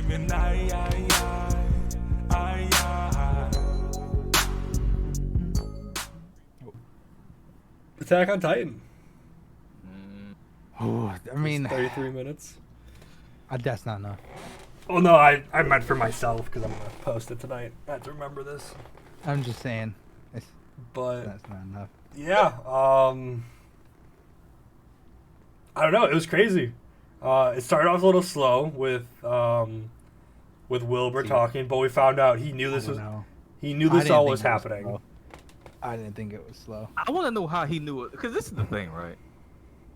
screaming, ay, ay, ay, ay, ay. Attack on Titan. Oh, I mean, 33 minutes. that's not enough. Oh no, I meant for myself because I'm gonna post it tonight. I have to remember this. I'm just saying, But that's not enough. yeah, I don't know. It was crazy. It started off a little slow with Wilbur talking, but we found out he knew this was he knew this all was happening. I didn't think it was slow. I want to know how he knew it, because this is the thing, right?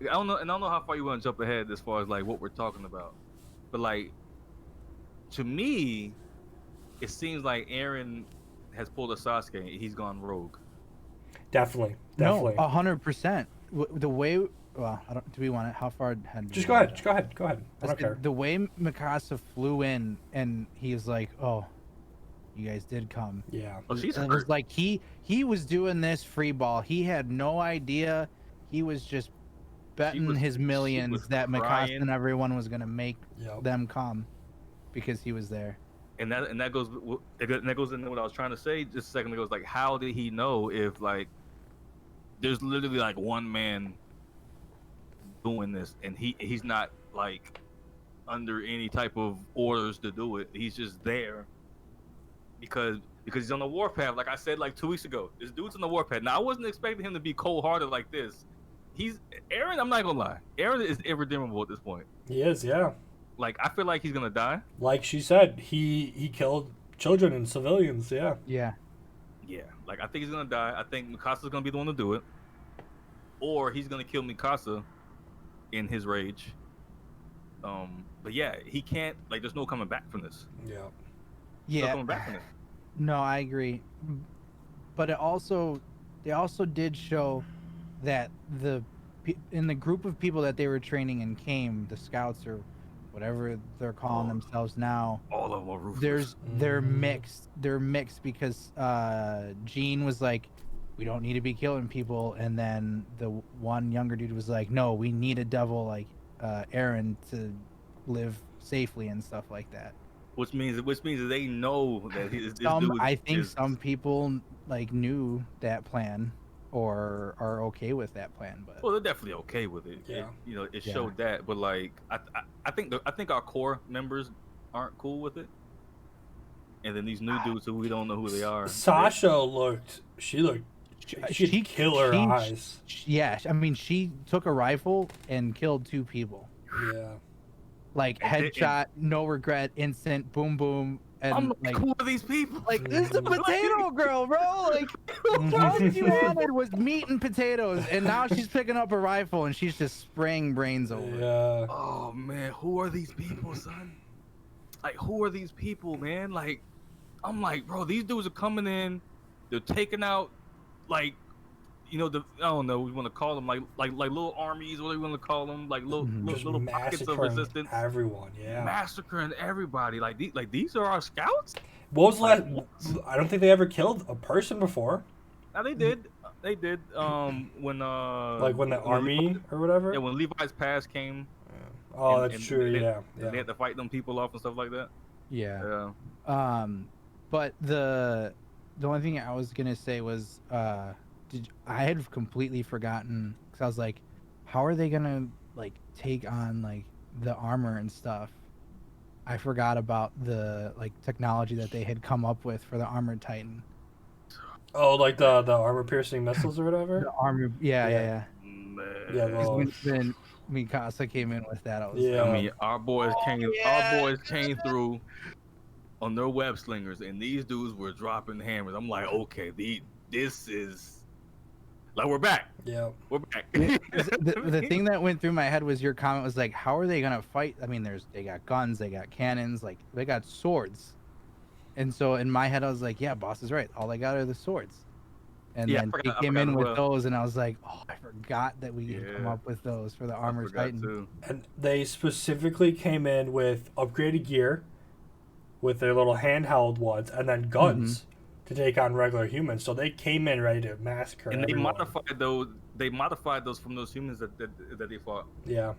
I don't know how far you want to jump ahead as far as like what we're talking about, but like to me, it seems like Aaron has pulled a Sasuke and he's gone rogue. Definitely. No, 100%. The way, well, I don't. Do we want it? How far ahead? Just go ahead. Go ahead. I don't care. The way Mikasa flew in and he was like, "Oh, you guys did come." Yeah. Oh, she's it was like he was doing this free ball. He had no idea. He was just betting his millions that Mikasa and everyone was gonna make them come because he was there. And that goes into what I was trying to say just a second ago. It's like, how did he know if like there's literally like one man doing this and he's not like under any type of orders to do it? He's just there because he's on the warpath. Like I said like 2 weeks ago, this dude's on the warpath. Now I wasn't expecting him to be cold-hearted like this. Aaron, I'm not gonna lie, Aaron is irredeemable at this point. He is, yeah. Like I feel like he's gonna die. Like she said, he killed children and civilians. Yeah. Yeah. Yeah. Like I think he's gonna die. I think Mikasa's gonna be the one to do it, or he's gonna kill Mikasa in his rage. But yeah, he can't. Like, there's no coming back from this. Yeah. Yeah. No coming back from this. No, I agree. But they also did show that in the group of people that they were training and came, the scouts or whatever they're calling themselves now, all of them are ruthless. They're mixed. They're mixed because Gene was like, we don't need to be killing people, and then the one younger dude was like, no, we need a devil like Aaron to live safely and stuff like that. Which means that they know that some people like knew that plan or are okay with that plan, but they're definitely okay with it. Yeah. It showed that, but like I think our core members aren't cool with it, and then these new dudes who we don't know who they are. Sasha looked killer eyes. Yeah, I mean, she took a rifle and killed 2 people. Yeah. Like headshot, no regret, instant, boom, boom. And I'm like, who are these people? Like, this is a potato girl, bro. Like, all you wanted was meat and potatoes, and now she's picking up a rifle and she's just spraying brains over. Yeah. Oh man, who are these people, son? Like, who are these people, man? Like, I'm like, bro, these dudes are coming in, they're taking out, like, I don't know, we want to call them like little armies, what do we want to call them? Like little pockets of resistance. Everyone, yeah. Massacring everybody. Like these are our scouts. What was last? I don't think they ever killed a person before. Now they did. They did. When when the army or whatever. Yeah, when Levi's Pass came. Yeah. Oh, that's true. Yeah. They had to fight them people off and stuff like that. Yeah. But the only thing I was gonna say was I had completely forgotten, because I was like, how are they gonna like take on like the armor and stuff? I forgot about the like technology that they had come up with for the armored Titan. Oh, like the armor piercing missiles or whatever. The armor, yeah. Well, when Mikasa came in with that, I was I mean, our boys came through on their web slingers, and these dudes were dropping hammers. I'm like, okay, this is. Like, we're back. Yeah. We're back. the thing that went through my head was your comment was like, how are they gonna fight? I mean, they got guns, they got cannons, like they got swords. And so in my head I was like, yeah, boss is right. All they got are the swords. And then they came in with those, and I was like, oh, I forgot that we could come up with those for the armored Titan. Too. And they specifically came in with upgraded gear, with their little handheld ones, and then guns. To take on regular humans, so they came in ready to massacre. And everyone. They modified those from those humans that they fought. Yeah.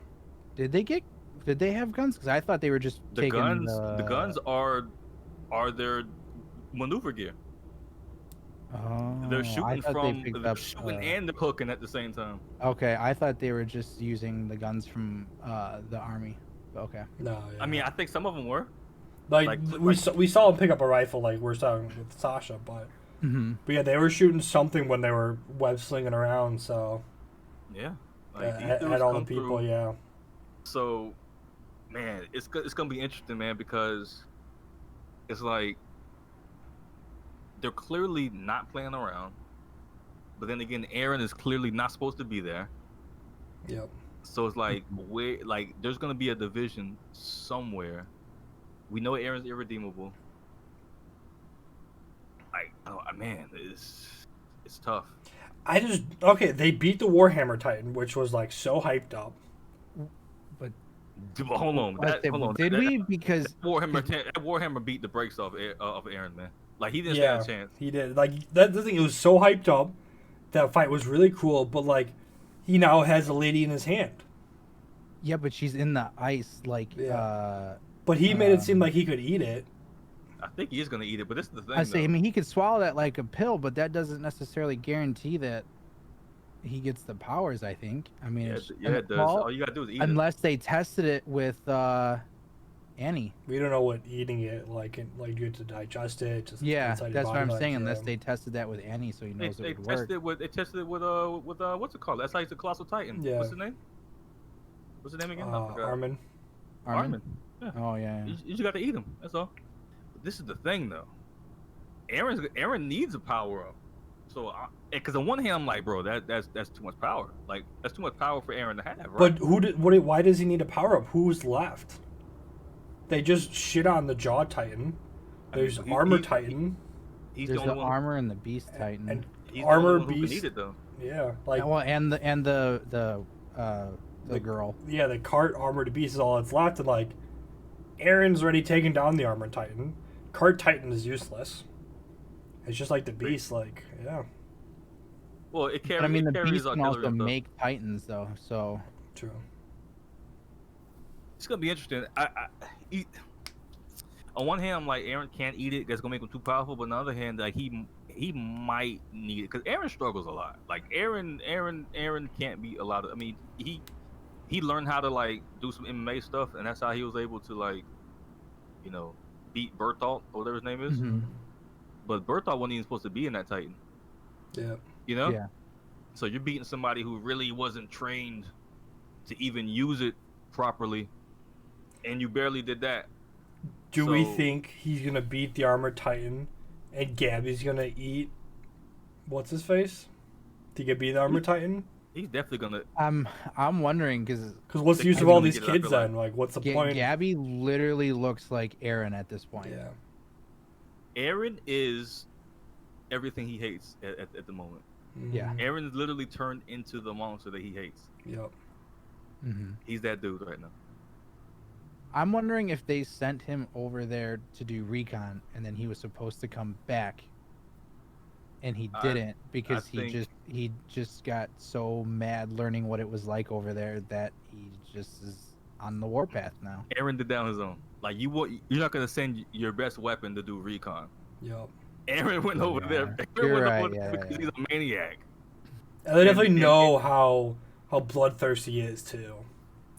Did they get Did they have guns? Because I thought they were just The taking guns are their maneuver gear. Oh, They're I shooting thought from they picked they're up. shooting and they're hooking at the same time. Okay, I thought they were just using the guns from the army. Okay. No, yeah. I mean, I think some of them were. like we saw him pick up a rifle, like we're talking with Sasha, but yeah, they were shooting something when they were web slinging around. So Yeah. Like, these at dudes all the come people, through. yeah. So, man, it's gonna be interesting, man, because it's like they're clearly not playing around, but then again, Aaron is clearly not supposed to be there. Yep. So it's like there's gonna be a division somewhere. We know Aaron's irredeemable. Man, it's tough. They beat the Warhammer Titan, which was like so hyped up. But Hold on, did we? Because Warhammer beat the brakes off Aaron, man. Like he didn't Yeah, stand a chance. he did. Like that, the thing, it was so hyped up. That fight was really cool, but like, he now has a lady in his hand. yeah, but she's in the ice, like But he made it seem like he could eat it. I think he is gonna eat it, but this is the thing. I say, though. I mean, he could swallow that like a pill, but that doesn't necessarily guarantee that he gets the powers. I think. I mean, it does. All you gotta do is eat it. unless they tested it with Annie. We don't know what eating it like you have to digest it. Just Yeah, inside your that's what body, I'm like, saying. Unless yeah. they tested that with Annie, so he knows They it would work. tested it with what's it called? That's how he's the Colossal Titan. Yeah. What's the name? What's the name again? I forgot. Armin. Armin. Yeah. Oh yeah. You just got to eat him. That's all. But this is the thing, though. Aaron needs a power up. So, because on one hand, I'm like, bro, that's too much power. Like, that's too much power for Aaron to have, right? But why does he need a power up? Who's left? They just shit on the Jaw Titan. There's Armor Titan. He's There's the the only one. armor and the beast titan. And He's Armor the only one who Beast. can eat it, though. Yeah, like well, and the girl. yeah, the cart Armored Beast is all that's left, and like Aaron's already taken down the Armor Titan. Cart Titan is useless. It's just like the Beast, like yeah. Well, it carries. But I mean, the it carries beast can artillery also and stuff. make titans, though. So True. It's gonna be interesting. On one hand, I'm like, Aaron can't eat it. That's gonna make him too powerful. But on the other hand, like he might need it because Aaron struggles a lot. Like Aaron can't beat a lot of. I mean, he learned how to like do some MMA stuff, and that's how he was able to like, beat Bertolt or whatever his name is. Mhm. But Bertolt wasn't even supposed to be in that Titan. Yeah. You know? Yeah. So you're beating somebody who really wasn't trained to even use it properly, and you barely did that. Do we So- think he's gonna beat the Armored Titan, and Gabby's gonna eat what's his face to get beat the Armored Titan? He's definitely gonna. I'm wondering because Because what's the They use of can't all even these get it, I kids feel like. then? Like, what's the point? Gabby literally looks like Aaron at this point. Yeah. Aaron is everything he hates at the moment. Yeah. Mhm. Aaron's literally turned into the monster that he hates. Yep. hmm He's that dude right now. I'm wondering if they sent him over there to do recon, and then he was supposed to come back, and he I- didn't because think- he just got so mad learning what it was like over there that he just is on the warpath now. Aaron did that on his own. Like you're not gonna send your best weapon to do recon. Yep. Aaron went over Yeah. there. You're Aaron went right, over there yeah, because yeah. he's a maniac. And they definitely and- know how bloodthirsty he is too.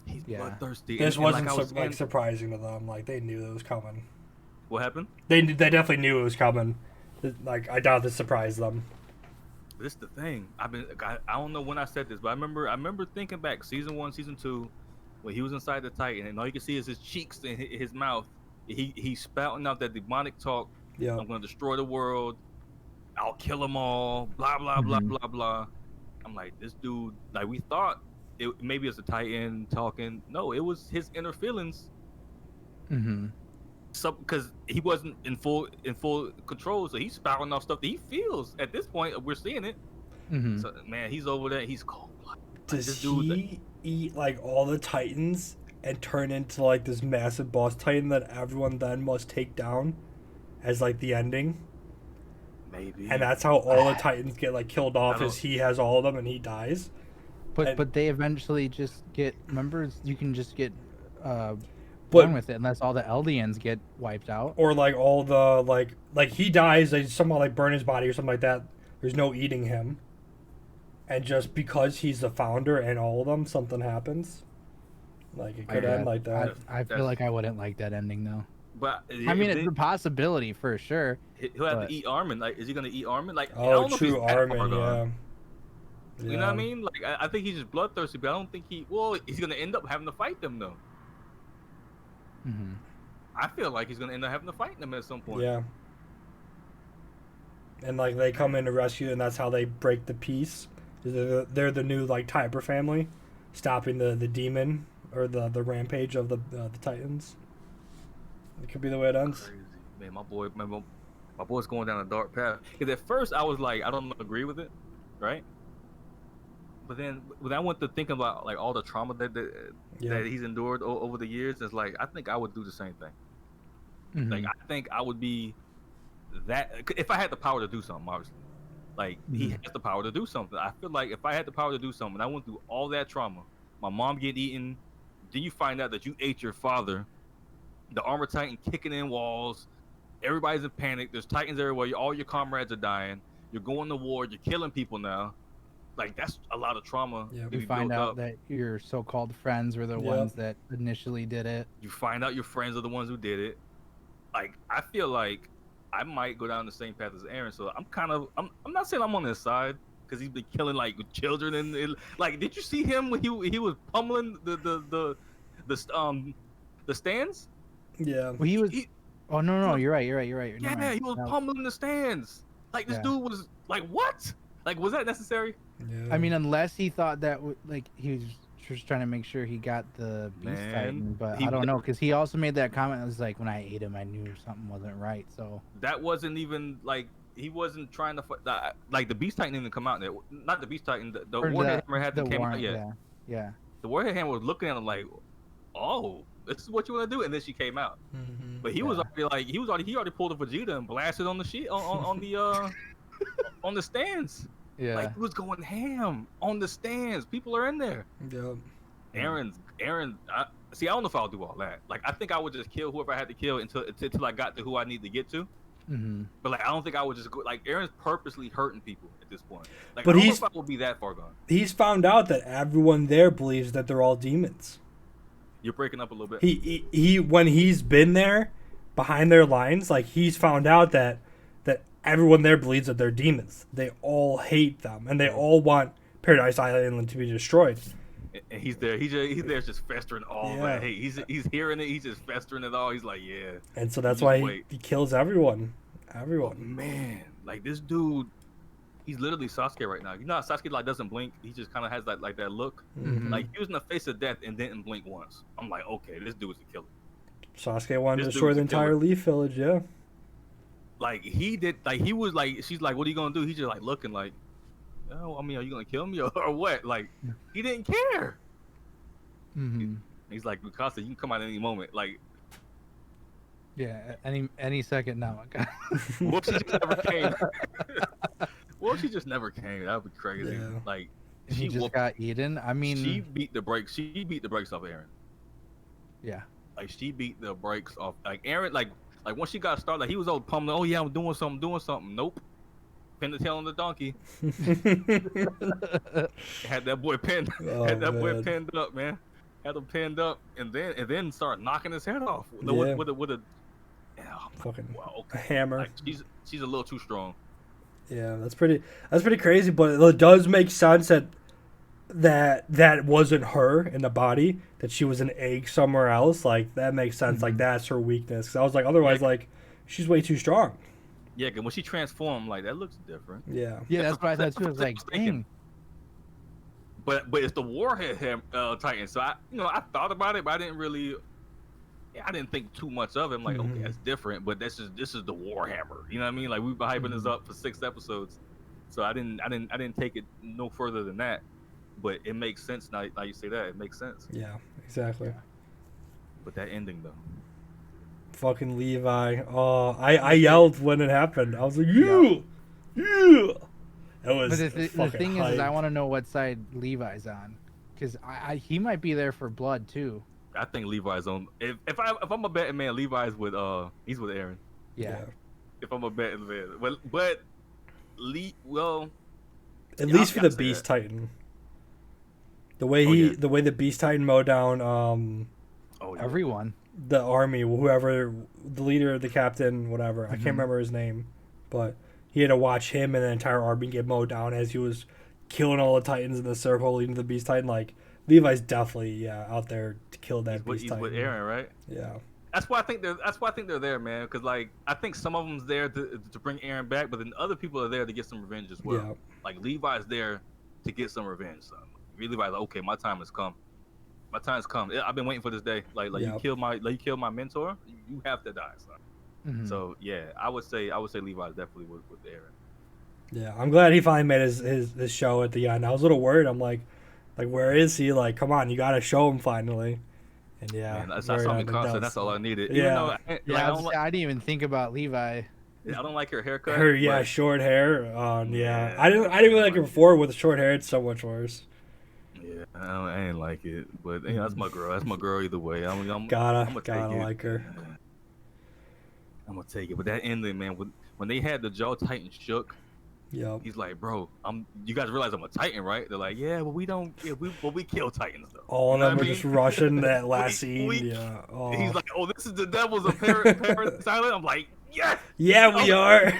He's Yeah. bloodthirsty. This and wasn't like I was saying, surprising to them. Like they knew it was coming. what happened? They definitely knew it was coming. Like I doubt this surprised them. This is the thing. I don't know when I said this, but I remember thinking back season 1, season 2, when he was inside the Titan, and all you can see is his cheeks and his mouth. He's spouting out that demonic talk. Yeah. I'm gonna destroy the world. I'll kill them all. Blah blah blah Mhm. blah blah. I'm like, this dude. Like we thought, maybe it's a Titan talking. No, it was his inner feelings. Mm-hmm. Because he wasn't in full control, so he's spouting off stuff that he feels. At this point, we're seeing it. Mm-hmm. So man, he's over there. He's cold blooded. Does this dude he eat like all the Titans and turn into like this massive boss Titan that everyone then must take down as like the ending? Maybe. And that's how all the Titans get like killed off, I is don't- he has all of them and he dies. But And- but they eventually just get. Remember, you can just get born But with it unless all the Eldians get wiped out. or like all the like he dies, they somehow like burn his body or something like that. There's no eating him, and just because he's the founder and all of them, something happens. Like it could end like that. I feel like I wouldn't like that ending though. But I mean, it's a possibility for sure. he'll have to eat Armin. Like, is he gonna eat Armin? Like, I Oh, don't know if he's true, that far Armin. gone. Yeah. You know what I mean? Like, I think he's just bloodthirsty, but I don't think he's gonna end up having to fight them though. Mm-hmm. I feel like he's gonna end up having to fight them at some point. Yeah. And like they come in to rescue, and that's how they break the peace. They're the new like Tiber family, stopping the demon or the rampage of the Titans. It could be the way it ends. Crazy. Man, my boy's going down a dark path. Because at first I was like, I don't agree with it, right? But then when I went to think about like all the trauma that he's endured over the years, it's like I think I would do the same thing. Mm-hmm. Like I think I would be that if I had the power to do something, obviously. Like he has the power to do something. I feel like if I had the power to do something, I went through all that trauma. My mom get eaten, then you find out that you ate your father. The armor titan kicking in walls. Everybody's in panic. There's titans everywhere. All your comrades are dying. You're going to war. You're killing people now. Like that's a lot of trauma. Yeah. You find out that your so-called friends were the ones that initially did it. You find out your friends are the ones who did it. Like I feel like I might go down the same path as Aaron. So I'm not saying I'm on his side because he's been killing like children and like. Did you see him when he was pummeling the stands? Yeah. Well, he was. Oh no, you're right. Yeah, he was pummeling the stands. Like this dude was like, what? Like, was that necessary? Yeah. I mean, unless he thought that like he was just trying to make sure he got the Beast Titan, but I don't know because he also made that comment. It was like when I ate him, I knew something wasn't right. So that wasn't even like he wasn't trying to like the Beast Titan didn't come out there. Not the Beast Titan. The Warhead Hammer hadn't came out yet. Yeah. The Warhead Hammer was looking at him like, oh, this is what you want to do, and then she came out. Mm-hmm. But he was already like he already pulled a Vegeta and blasted on the sheet on the on the stands. Yeah. Like he was going ham on the stands. People are in there. Yeah. Aaron. I don't know if I'll do all that. Like I think I would just kill whoever I had to kill until I got to who I need to get to. Mm-hmm. But like I don't think I would just go. Like Aaron's purposely hurting people at this point. Like But I don't know if I will be that far gone. He's found out that everyone there believes that they're all demons. You're breaking up a little bit. He when he's been there behind their lines, like he's found out that everyone there believes that they're demons. They all hate them, and they all want Paradise Island to be destroyed. And he's there. He's there just festering all that hate. He's hearing it. He's just festering it all. He's like, yeah. And so that's why he kills everyone. Oh, man, like this dude, he's literally Sasuke right now. You know how Sasuke like doesn't blink. He just kind of has that like that look. Mm-hmm. Like he was in the face of death and didn't blink once. I'm like, okay, this dude's a killer. Sasuke wanted to destroy the entire Leaf Village. Yeah. Like he did. Like he was like, she's like, what are you gonna do? He's just like looking like, oh, I mean, are you gonna kill me or what? Like he didn't care. Mm-hmm. He's like, Mikasa, you can come out at any moment. Like, yeah, any second now. what if she just never came? What if she just never came? That would be crazy. Yeah. Like He just got eaten. I mean, she beat the brakes. She beat the brakes off Aaron. Yeah. Like she beat the brakes off. Like Aaron, like once she got started, like he was all pummeling. Oh yeah, I'm doing something. Nope. Pin the tail on the donkey. Had that boy pinned. Boy pinned up, man. Had him pinned up, and then started knocking his head off with a fucking okay. hammer. Like, she's a little too strong. Yeah, that's pretty crazy, but it does make sense that wasn't her in the body, that she was an egg somewhere else. Like that makes sense. Mm-hmm. Like that's her weakness. 'Cause I was like, otherwise, like she's way too strong. Yeah, cause when she transformed, like that looks different. Yeah. Yeah, that's what I thought too. I was like, dang. But it's the Warhead Titan. So I thought about it, but I didn't really. Yeah, I didn't think too much of it. I'm like, okay, that's different, but this is the Warhammer. You know what I mean? Like we've been hyping this up for 6 episodes, so I didn't take it no further than that. But it makes sense now. You say that, it makes sense. Yeah, exactly. But that ending though. Fucking Levi. Oh, I yelled when it happened. I was like, yeah. It was. But the thing is I want to know what side Levi's on, because he might be there for blood too. I think Levi's on. If I'm a betting man, Levi's with he's with Aaron. Yeah. If I'm a betting man, but well, At yeah, least for I'll the say Beast that. Titan. The way yeah. the way the Beast Titan mowed down Oh, yeah. Everyone. the army, whoever the leader, the captain, whatever. I can't remember his name, but he had to watch him and the entire army get mowed down as he was killing all the Titans in the circle leading to the Beast Titan. Like Levi's definitely out there to kill that Beast He's Titan. with Aaron, right? Yeah. That's why I think they're there, man. Because like I think some of them's there to bring Aaron back, but then other people are there to get some revenge as well. Yeah. Like Levi's there to get some revenge. Son. Levi's like, okay, my time has come. My time's come. I've been waiting for this day. Like Yeah. you killed my mentor. You have to die, son. Mhm. So yeah, I would say Levi's definitely with Aaron. Yeah, I'm glad he finally made his show at the end. I was a little worried. I'm like, where is he? Like, come on, you got to show him finally. And yeah, Man, I very saw him in it concert. does. That's all I needed. Yeah. Even though I didn't even think about Levi. I don't like her haircut. Her but- short hair. Yeah, Yeah. I didn't really like her before with the short hair. It's so much worse. Yeah, I ain't like it, but you know, that's my girl. That's my girl either way. I'm Gotta take it. like her. I'm gonna take it. But that ending, man, when they had the jaw Titan shook, Yep. he's like, "Bro, you guys realize I'm a Titan, right?" They're like, "Yeah, but we don't. Yeah, we kill Titans though." All of You know them what were I just mean? rushing that last scene. we- Yeah. Oh. He's like, "Oh, this is the devil's apparent silent." I'm like, "Yes." yeah, we are.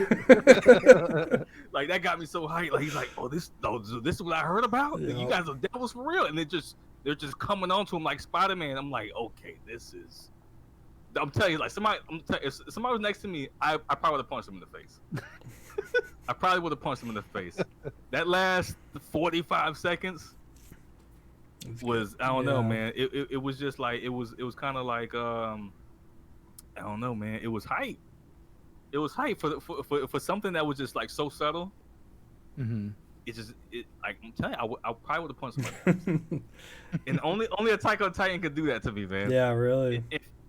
Like that got me so hyped. Like he's like, "Oh, this is what I heard about. Yeah. You guys are devils for real." And they're just coming on to him like Spider-Man. I'm like, "Okay, this is." I'm telling you, like if somebody was next to me, I probably would have punched him in the face. I probably would have punched him in the face. That last 45 seconds was I don't know, Yeah. man. It was just like it was kind of like I don't know, man. It was hype. It was hype for something that was just like so subtle. Mm-hmm. Like I'm telling you, I probably would have punched him. In the face. And only Attack on Titan could do that to me, man. Yeah, really.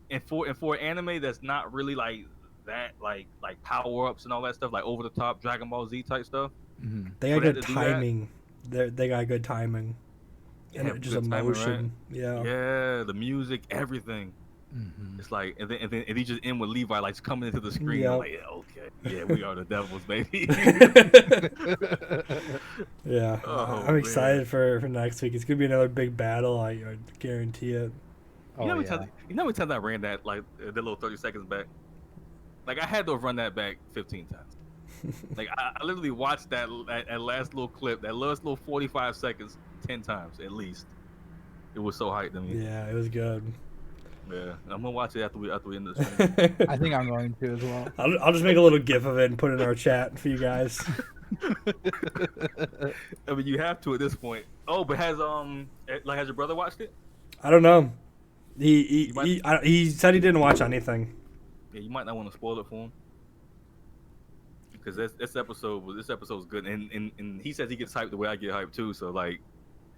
And for an anime that's not really like that, like power ups and all that stuff, like over the top Dragon Ball Z type stuff. Mm-hmm. They got for that good to do that- timing. They got good timing. And Yeah, just good timing, emotion. Yeah. Yeah, the music, everything. Mm-hmm. It's like, and then he just end with Levi like coming into the screen. Yep. I'm like, yeah, okay, yeah, we are the devils, baby. Yeah. Oh, I'm man. excited for next week. It's gonna be another big battle. I guarantee it. Oh, you know, yeah. you know how many times I ran that like the little 30 seconds back. Like I had to have run that back 15 times. Like I literally watched that last little clip, that last little 45 seconds, 10 times at least. It was so hyped to me. Yeah, it was good. Yeah, I'm gonna watch it after we end this. Thing. I think I'm going to as well. I'll just make a little gif of it and put it in our chat for you guys. I mean, you have to at this point. Oh, but has your brother watched it? I don't know. He You might- he said he didn't watch anything. Yeah, you might not want to spoil it for him. Because this episode was good, and he says he gets hyped the way I get hyped too. So like,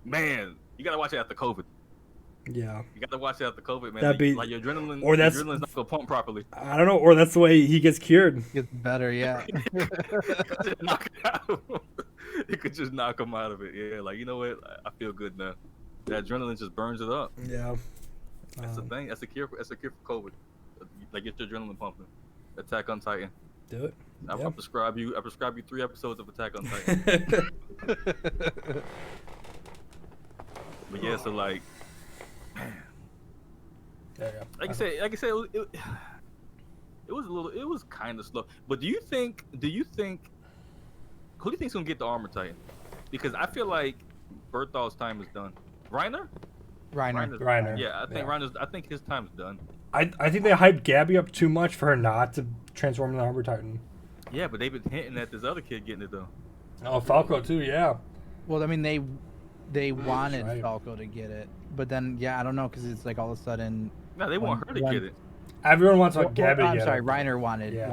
man, you gotta watch it after COVID. Yeah. You gotta watch it after COVID, man. That'd be- like your adrenaline, or that's- your adrenaline's not gonna pump properly. I don't know, or that's the way he gets cured. Gets better, yeah. Just knock it out. It could just knock him out of it. Yeah, like you know what? I feel good now. That adrenaline just burns it up. Yeah. That's the thing. That's the cure. That's the cure for COVID. Like get your adrenaline pumping. Attack on Titan. Do it. I Yeah. prescribe you 3 episodes of Attack on Titan. But yeah, so like, There you go. like I said, it was kind of slow. But who do you think's gonna get the armor Titan? Because I feel like Berthol's time is done. Reiner? Reiner. Yeah, I think his time's done. I think they hyped Gabby up too much for her not to transform into Armor Titan. Yeah, but they've been hinting at this other kid getting it though. Oh, Falco too. Yeah. Well, I mean, they wanted right. Falco to get it, but then yeah, I don't know, because it's like all of a sudden. No, they want her to One- get it. Everyone wants Well, Gabby. I'm to get sorry, it. Reiner wanted Yeah.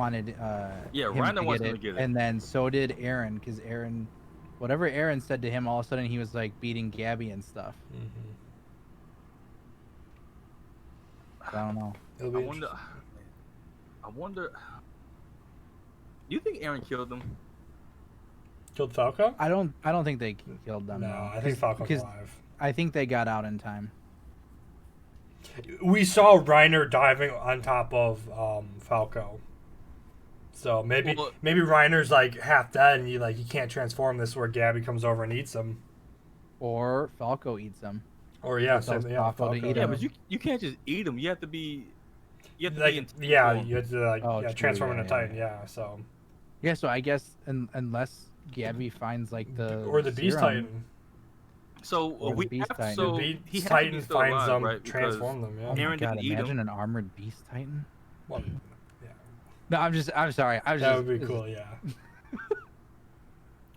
Yeah, him Reiner to wants get him it, to get it. and then so did Aaron, because Aaron, whatever Aaron said to him, all of a sudden he was like beating Gabby and stuff. Mhm. So I don't know. It'll be I wonder. Do you think Aaron killed him? Killed Falco? I don't think they killed them. No, though, I think Falco's because alive. I think they got out in time. We saw Reiner diving on top of Falco. So maybe Well- maybe Reiner's like half dead and he can't transform. This is where Gabby comes over and eats him. Or Falco eats them. Or yeah, Tells same, Falco to eat Yeah, him. but you can't just eat them. You have to be. You have to like be in yeah, form. you have to Oh, true, transform yeah, into yeah, Titan. Yeah, so Yeah, so I guess unless Gabby finds like the or the Beast serum, Titan. So Or the we Beast have Titan. so The he Beast has to be Titan still finds alive, them, right? Because transform them. Yeah. Oh my Aaron god! didn't eat Imagine him. an armored Beast Titan. Well, No, I'm sorry. I was that just. would be cool. Yeah.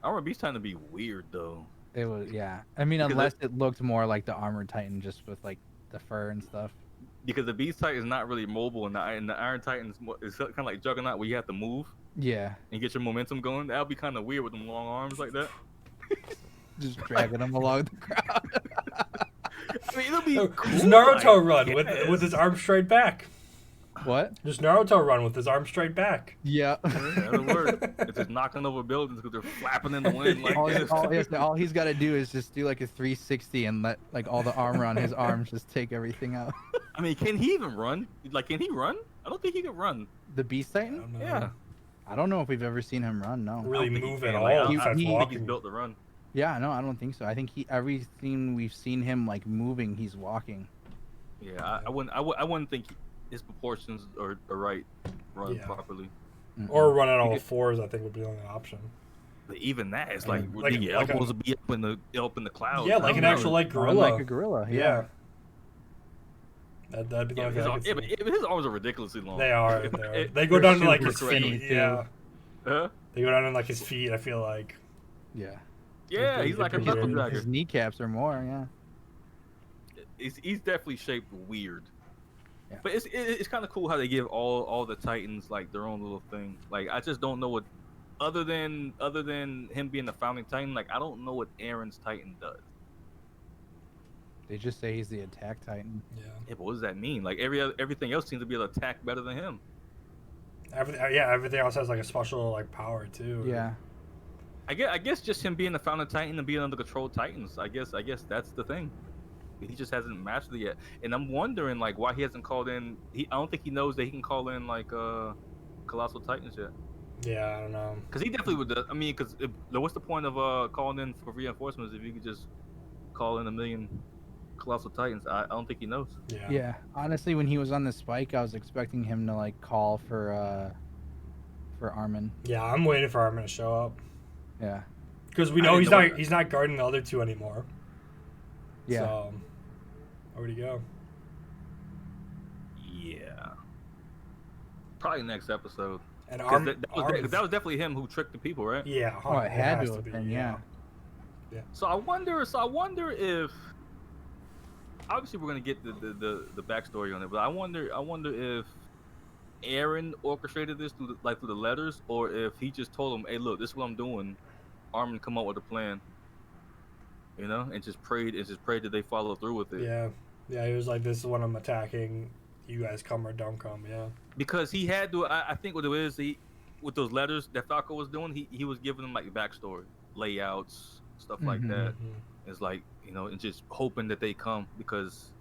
Armor Beast Titan to be weird though. It was yeah. I mean, Because unless it looked more like the armored Titan, just with like the fur and stuff. Because the Beast Titan is not really mobile, and the Iron Titan is kind of like Juggernaut, where you have to move Yeah, and get your momentum going. That would be kind of weird with them long arms like that. just dragging them along the ground. I mean, it'll be So, cool. just Naruto I run with guess. his arm straight back. What? Just Naruto run with his arm straight back. Yeah. That'll work. It's just knocking over buildings because they're flapping in the wind like this. all he's got to do is just do like a 360 and let like all the armor on his arms just take everything out. I mean, can he even run? Like, can he run? I don't think he can run. The Beast I Titan? don't know. Yeah. I don't know if we've ever seen him run. No. Really I don't think he move can. at all. Like, I besides he- think he's walking. built to run. Yeah, no, I don't think so. I think everything we've seen him like moving, he's walking. Yeah, I wouldn't think his proportions are right run Yeah. properly. Or run on all Because- fours, I think would be the only option. But even that is Like- like, your like a- elbows would be up in the clouds. Yeah, I like don't an know. actual like Run gorilla. like a gorilla. Yeah. That'd be the Yeah, only his, thing I arm- could yeah, but see. his arms are ridiculously long. They are. If- They are. if- They go they're down to like super his skinny, feet. too. Yeah. Huh? They go down to like his feet. I feel like. Yeah. Yeah, They're he's like a pretty knuckle weird. His dragger. kneecaps are more. Yeah. He's definitely shaped weird. Yeah. But it's kind of cool how they give all the Titans like their own little thing. Like I just don't know what other than him being the founding Titan. Like I don't know what Aaron's Titan does. They just say he's the attack Titan. Yeah. Yeah, but what does that mean? Like everything else seems to be able to attack better than him. Everything else has like a special like power too. Yeah. I guess just him being the founding Titan and being under control Titans. I guess that's the thing. He just hasn't mastered it yet, and I'm wondering like why he hasn't called in. I don't think he knows that he can call in like colossal Titans yet. Yeah, I don't know. Because he definitely would. I mean, because what's the point of calling in for reinforcements if you could just call in 1,000,000 colossal Titans? I don't think he knows. Yeah. Yeah. Honestly, when he was on the spike, I was expecting him to like call for Armin. Yeah, I'm waiting for Armin to show up Yeah. because we I know didn't know he's not guarding the other two anymore. Yeah. So, where'd he go? Yeah. Probably next episode. And 'Cause that was definitely him who tricked the people, right? Yeah. Oh, it had has to have be, been. Yeah. So I wonder if obviously we're gonna get the backstory on it, but I wonder if Aaron orchestrated this through the letters, or if he just told him, "Hey, look, this is what I'm doing." Armin come up with a plan, you know, and just prayed that they follow through with it. Yeah. Yeah. He was like, "This is when I'm attacking. You guys come or don't come." Yeah. Because he had to. I think what it is, with those letters that Falco was doing, he was giving them like backstory, layouts, stuff like Mhm. that. Mhm. It's like, you know, and just hoping that they come because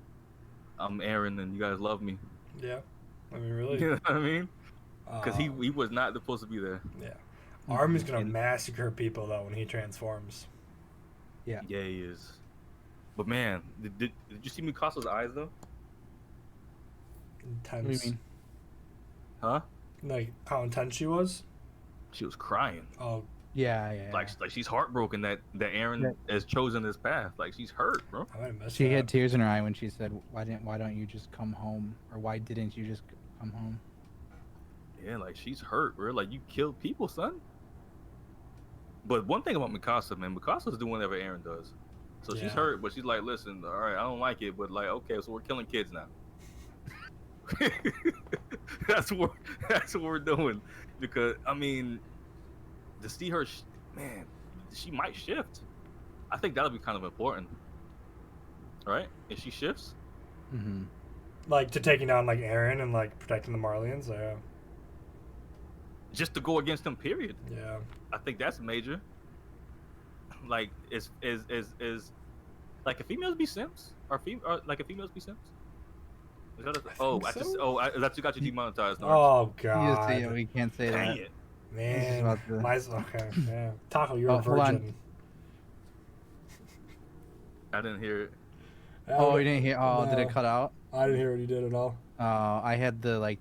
I'm Aaron and you guys love me. Yeah. I mean, really. You know what I mean? Because he Um, was not supposed to be there. Yeah. Armin's gonna And- massacre people though when he transforms. Yeah. Yeah, he is. But man, did you see Mikasa's eyes though? Intense. What do you mean? Huh? Like how intense she was. She was crying. Oh, Yeah. Like she's heartbroken that Aaron Yeah. has chosen this path. Like she's hurt, bro. I might have missed She that. had tears in her eye when she said, why don't you just come home?" Or "Why didn't you just come home?" Yeah, like she's hurt, bro. Like you killed people, son. But one thing about Mikasa, man, Mikasa's doing whatever Aaron does. So she's Yeah. hurt, but she's like, listen, all right, I don't like it, but like, okay, so we're killing kids now. that's what we're doing. Because I mean, to see her, man, she might shift. I think that'll be kind of important, right? If she shifts, Mm-hmm. Like to taking down like Aaron and like protecting the Marlians. Yeah. just to go against them, period. Yeah. I think that's major. Like, like, if females be simps? Or like, if females be simps? Oh, think I just so? that's you got you demonetized. Norris. Oh Yeah, God, we can't say Dang that. it! man, about to- okay, yeah. Taco, you're a Oh, hold on. virgin. I didn't hear it. Oh, you didn't hear? Oh, did it No, cut out? I didn't hear what you did at all. Oh, I had the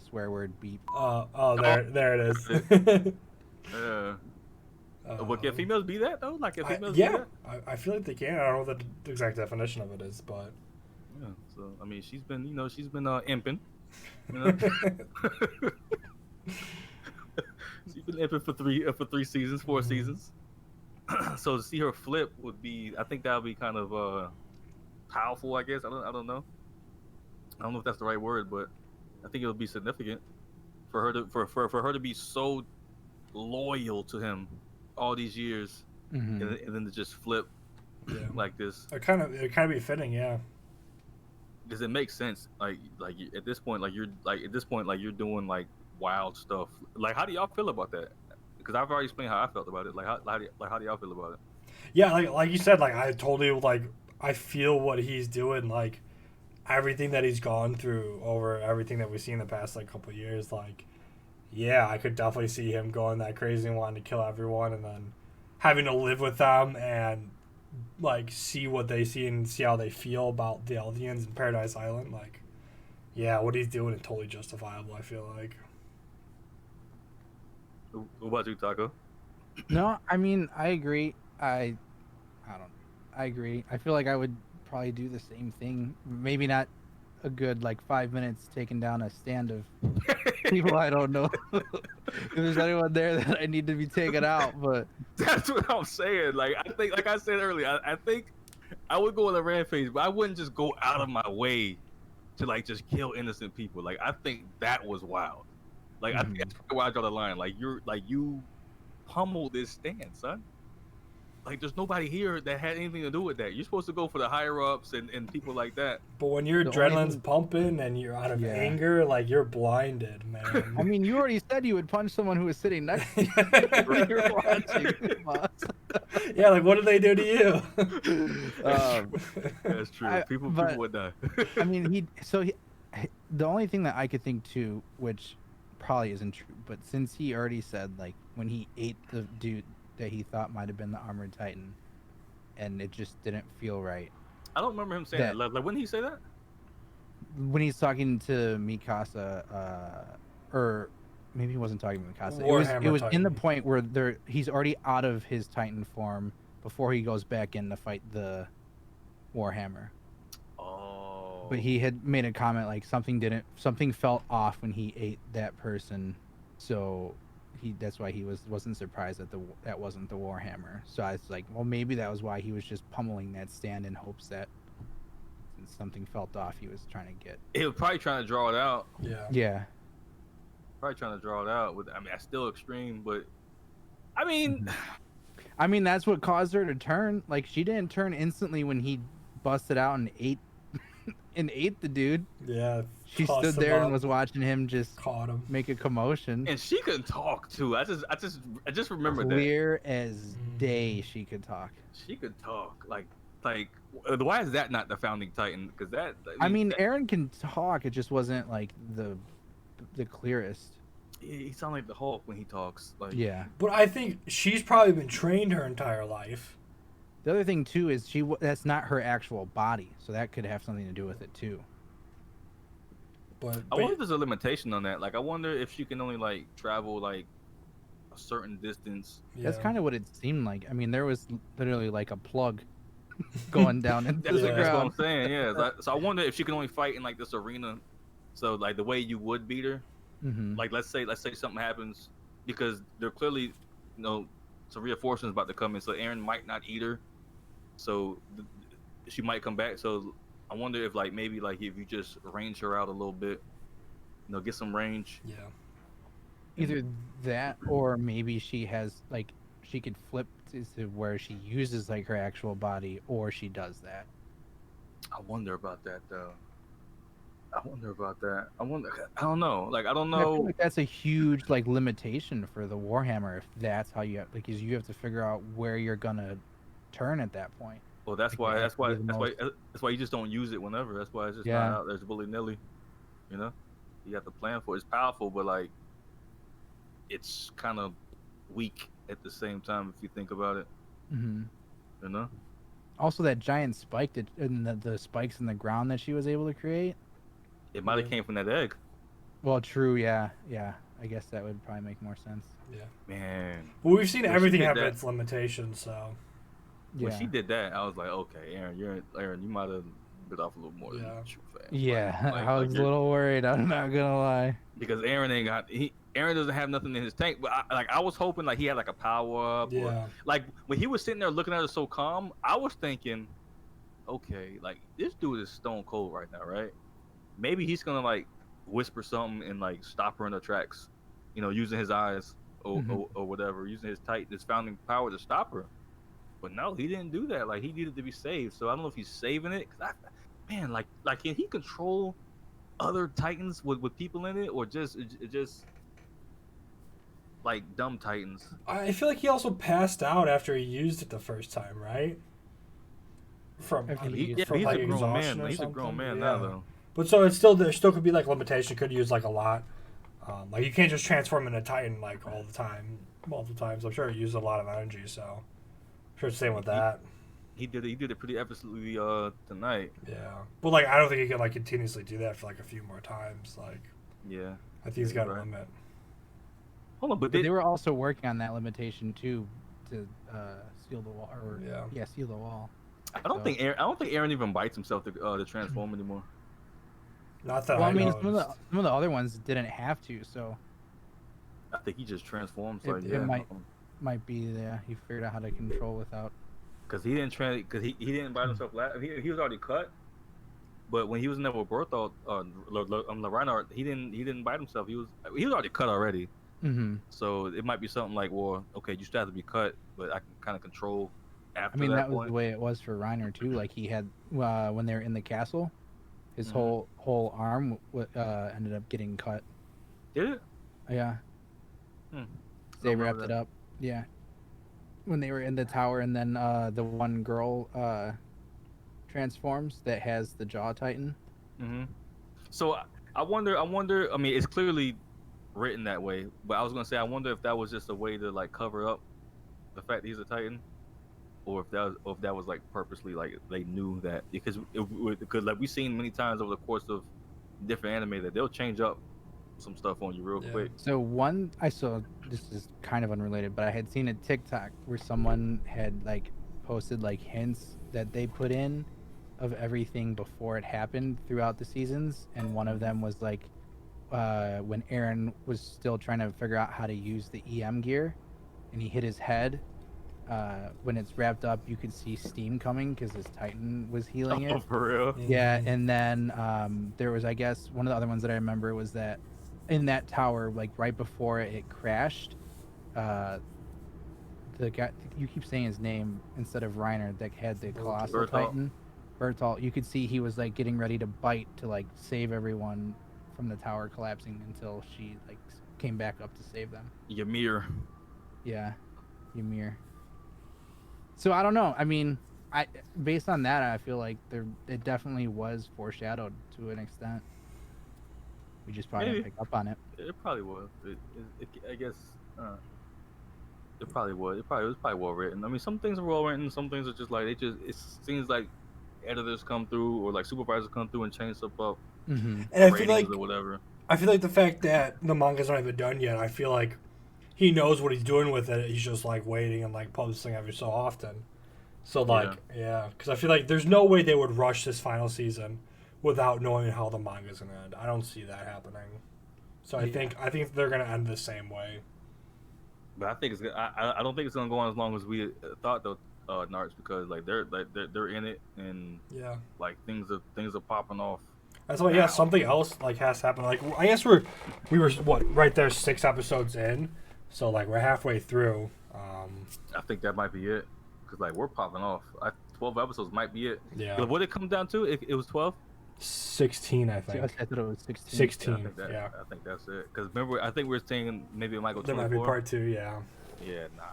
swear word beep. There it is. Yeah. But can Um, females be that though? Like, can females be yeah, that? I feel like they can. I don't know what the exact definition of it is, but Yeah. So I mean, she's been imping. You know, she's been imping for 3 seasons, 4 Mhm. seasons. So to see her flip would be, I think that would be kind of powerful. I guess I don't know. I don't know if that's the right word, but I think it would be significant for her to for her to be so loyal to him all these years, Mhm. and then to just flip yeah, like this. it kind of be fitting, yeah. Because it makes sense. Like at this point, like you're doing like wild stuff. Like, how do y'all feel about that? Because I've already explained how I felt about it. Like, how do y'all feel about it? Yeah, like you said, like I totally like I feel what he's doing, like everything that he's gone through over everything that we've seen the past like couple years. Like, yeah, I could definitely see him going that crazy and wanting to kill everyone, and then having to live with them and like see what they see and see how they feel about the Eldians in Paradise Island. Like, yeah, what he's doing is totally justifiable. I feel like. What about you, Taco? No, I mean I agree. I don't. I agree. I feel like I would probably do the same thing. Maybe not a good like 5 minutes taking down a stand of people I don't know. If there's anyone there that I need to be taken out, but That's what I'm saying. Like, I think, like I said earlier, I think I would go on a rampage, but I wouldn't just go out of my way to like just kill innocent people. Like, I think that was wild. Like, I think that's where I draw the line. Like, you pummel this stand, son. Like, there's nobody here that had anything to do with that. You're supposed to go for the higher ups and people like that. But when your The only adrenaline's thing- pumping and you're out of Yeah. anger, like you're blinded, man. I mean, you already said you would punch someone who was sitting next to you when you were watching, boss. Yeah, like what did they do to you? That's true. I- People but- would die. I mean, the only thing that I could think too, which probably isn't true, but since he already said like when he ate the dude that he thought might have been the armored titan, and it just didn't feel right. I don't remember him saying that. Like, when did he say that? When he's talking to Mikasa, or maybe he wasn't talking to Mikasa. Warhammer It was in the Titan. point where he's already out of his Titan form before he goes back in to fight the Warhammer. Oh. But he had made a comment like something felt off when he ate that person, so that's why he wasn't surprised that that wasn't the Warhammer. So I was like, well, maybe that was why he was just pummeling that stand in hopes that since something felt off, he was trying to get. He was probably trying to draw it out. Yeah. Yeah. Probably trying to draw it out. I mean, that's still extreme, but I mean, I mean, that's what caused her to turn. Like, she didn't turn instantly when he busted out and ate the dude. Yeah. She tossed stood him there and up, was watching him just caught him. make a commotion. and she could talk too. I just remember that Clear as day, she could talk. she could talk. Like, why is that not the founding Titan? Because that. I mean, Aaron can talk. It just wasn't like the clearest. he sounds like the Hulk when he talks. Like, Yeah. But I think she's probably been trained her entire life. The other thing too is that's not her actual body, so that could have something to do with it too. But, I wonder if there's a limitation on that. Like, I wonder if she can only like travel like a certain distance. That's kind of what it seemed like. I mean, there was literally like a plug going down into That's, the that's what I'm ground. saying. Yeah. So I wonder if she can only fight in like this arena. So like the way you would beat her. Mm-hmm. Like let's say something happens because they're clearly, some reinforcements about to come in. So Aaron might not eat her. So she might come back. So I wonder if like maybe like if you just range her out a little bit, get some range. Yeah. Either that, or maybe she has like she could flip to where she uses like her actual body, or she does that. I wonder about that though. I don't know. Like I don't I feel know. like that's a huge like limitation for the Warhammer if that's how you have, like is you have to figure out where you're gonna turn at that point. Well, that's Like, why. it has That's to why. be the That's why. most- That's why you just don't use it whenever. That's why it's just Yeah. not out there. It's willy nilly. You know, you got to plan for it. It's powerful, but like, it's kind of weak at the same time if you think about it. Mhm. You know. Also, that giant spike that and the spikes in the ground that she was able to create. It might have Yeah. came from that egg. Well, true. Yeah. I guess that would probably make more sense. Yeah. Man. Well, we've seen When she everything did have that- its limitations, so Yeah. When she did that, I was like, okay, Aaron, you might have bit off a little more than Yeah. you fast. Yeah, Like, I was a you're- little worried. I'm not gonna lie. because Aaron ain't got Aaron doesn't have nothing in his tank. But I was hoping like he had like a power up. Or, yeah. like when he was sitting there looking at her so calm, I was thinking, okay, like this dude is stone cold right now, right? Maybe he's gonna like whisper something and like stop her in her tracks, using his eyes or, Mhm. or whatever, using his founding power to stop her. But no, he didn't do that. Like he needed to be saved. So I don't know if he's saving it. Man, like can he control other Titans with people in it, or just like dumb Titans? I feel like he also passed out after he used it the first time, right? From After from he used it. like He's a grown exhaustion man. or He's a grown something? man Yeah. now, though. But so there still could be like limitation. Could use like a lot. Like you can't just transform into Titan like all the time, multiple times. I'm sure it used a lot of energy. So I'm sure it's the same with that. He did it pretty effortlessly tonight. Yeah. But like I don't think he can like continuously do that for like a few more times. Like Yeah. I think he's got a Right. limit. Hold on, but But they were also working on that limitation too, to seal the wall, or Yeah. seal the wall. I don't think Aaron even bites himself to transform anymore. Not that Well, I I mean, noticed. some of the other ones didn't have to, so I think he just transforms. It- Like it yeah, might be he figured out how to control without. because he didn't he didn't bite himself. He was already cut. But when he was in there with Berthold, Reinhardt, he didn't bite himself. He was already cut already. Mm-hmm. So it might be something like, well, okay, you still have to be cut, but I can kind of control after I mean, that was point. the way it was for Reiner too. Like he had when they were in the castle, his Mhm. whole arm ended up getting cut. Did it? Yeah, Hmm. they Don't remember wrapped it that. up. Yeah, when they were in the tower, and then the one girl transforms that has the jaw titan. Mm-hmm. So I wonder. I mean, it's clearly written that way, but I was gonna say I wonder if that was just a way to like cover up the fact that he's a Titan, or if that was like purposely like they knew that because like we've seen many times over the course of different anime that they'll change up some stuff on you real Yeah. quick. So one I saw, this is kind of unrelated, but I had seen a TikTok where someone had like posted like hints that they put in of everything before it happened throughout the seasons, and one of them was like when Aaron was still trying to figure out how to use the EM gear, and he hit his head. When it's wrapped up, you could see steam coming because his Titan was healing it. Oh, for real? Yeah, and then there was, I guess, one of the other ones that I remember was that in that tower, like right before it crashed, the guy, you keep saying his name instead of Reiner, that had the colossal Berthold. Titan, Berthold. You could see he was like getting ready to bite to like save everyone from the tower collapsing until she like came back up to save them. Ymir. Yeah, Ymir. So I don't know. I mean, based on that, I feel like it definitely was foreshadowed to an extent. We just probably didn't Maybe. pick up on it. It probably was. I guess it probably was. It was probably well written. I mean, some things are well written. Some things are just like it seems like editors come through or like supervisors come through and change stuff up, Mm-hmm. And I feel ratings like or whatever. the fact that the manga's not even done yet, I feel like he knows what he's doing with it. He's just like waiting and like publishing every so often. So like yeah, because I feel like there's no way they would rush this final season without knowing how the manga's gonna end. I don't see that happening. So I think they're gonna end the same way. But I think it's. I don't think it's gonna go on as long as we thought though, Narcs, because like they're in it and Yeah. like things are popping off. That's why, yeah, something else like has to happen. Like I guess we were what right there 6 episodes in, so like we're halfway through. I think that might be it, because like we're popping off. 12 episodes might be it. Yeah, But what did it come down to? It was 12. 16, I I think. thought it was 16. 16, I think that's it. Because remember, I think we were saying maybe it might go There 24. might be part 2. Yeah. Yeah, nah.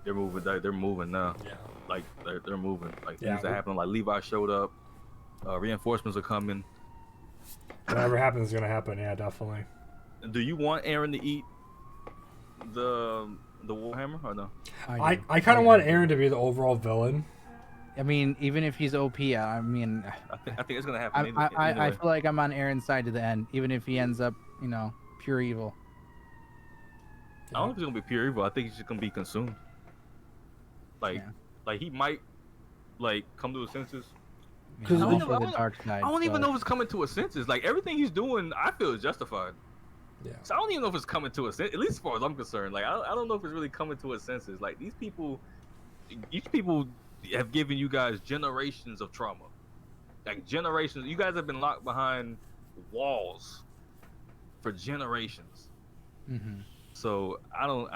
They're moving. They're moving now. Yeah. Like they're moving. Like Yeah, things are happening. Like Levi showed up. Reinforcements are coming. Whatever happens is gonna happen. Yeah, definitely. Do you want Aaron to eat the Warhammer or no? I kind of want Aaron to be the overall villain. I mean, even if he's OP, I mean, I think it's gonna happen. I feel like I'm on Aaron's side to the end, even if he ends up, pure evil. I don't know if he's gonna be pure evil. I think he's just gonna be consumed. Like, Yeah. like he might, like, come to his senses. Because I I don't don't for the dark side. I don't even but- know if it's coming to his senses. Like everything he's doing, I feel is justified. Yeah. So I don't even know if it's coming to his senses. At least as far as I'm concerned, like I don't know if it's really coming to his senses. Like these people have given you guys generations of trauma. Like generations. You guys have been locked behind walls for generations. Mhm. So I don't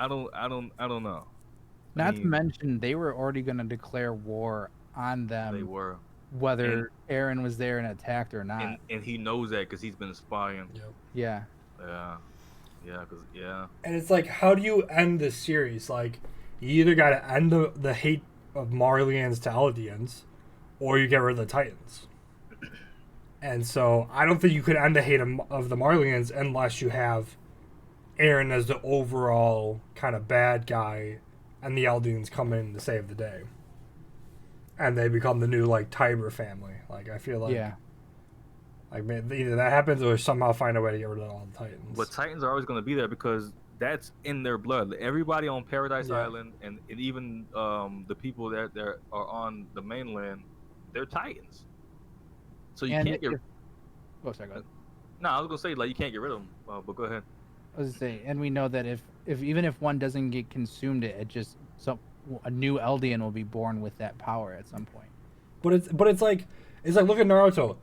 know. Not to mean, mention, they were already going to declare war on them, they were. whether Aaron was there and attacked or not. And he knows that because he's been spying. Yep. Yeah. Yeah. And it's like, how do you end this series? Like, you either got to end the hate of Marlians to Eldians, or you get rid of the Titans. And so I don't think you could end the hate of the Marlians unless you have Aaron as the overall kind of bad guy, and the Eldians come in to save the day. And they become the new, like, Tiber family. Like, I feel like... Yeah. Like, either that happens or somehow find a way to get rid of all the Titans. But Titans are always going to be there because that's in their blood. Everybody on Paradise Yeah. Island and even the people that are on the mainland, they're Titans. So you can't get... Oh, sorry, go ahead. No, I was going to say, like, you can't get rid of them. But go ahead. I was gonna say, and we know that if even if one doesn't get consumed, it just a new Eldian will be born with that power at some point. But it's like look at Naruto.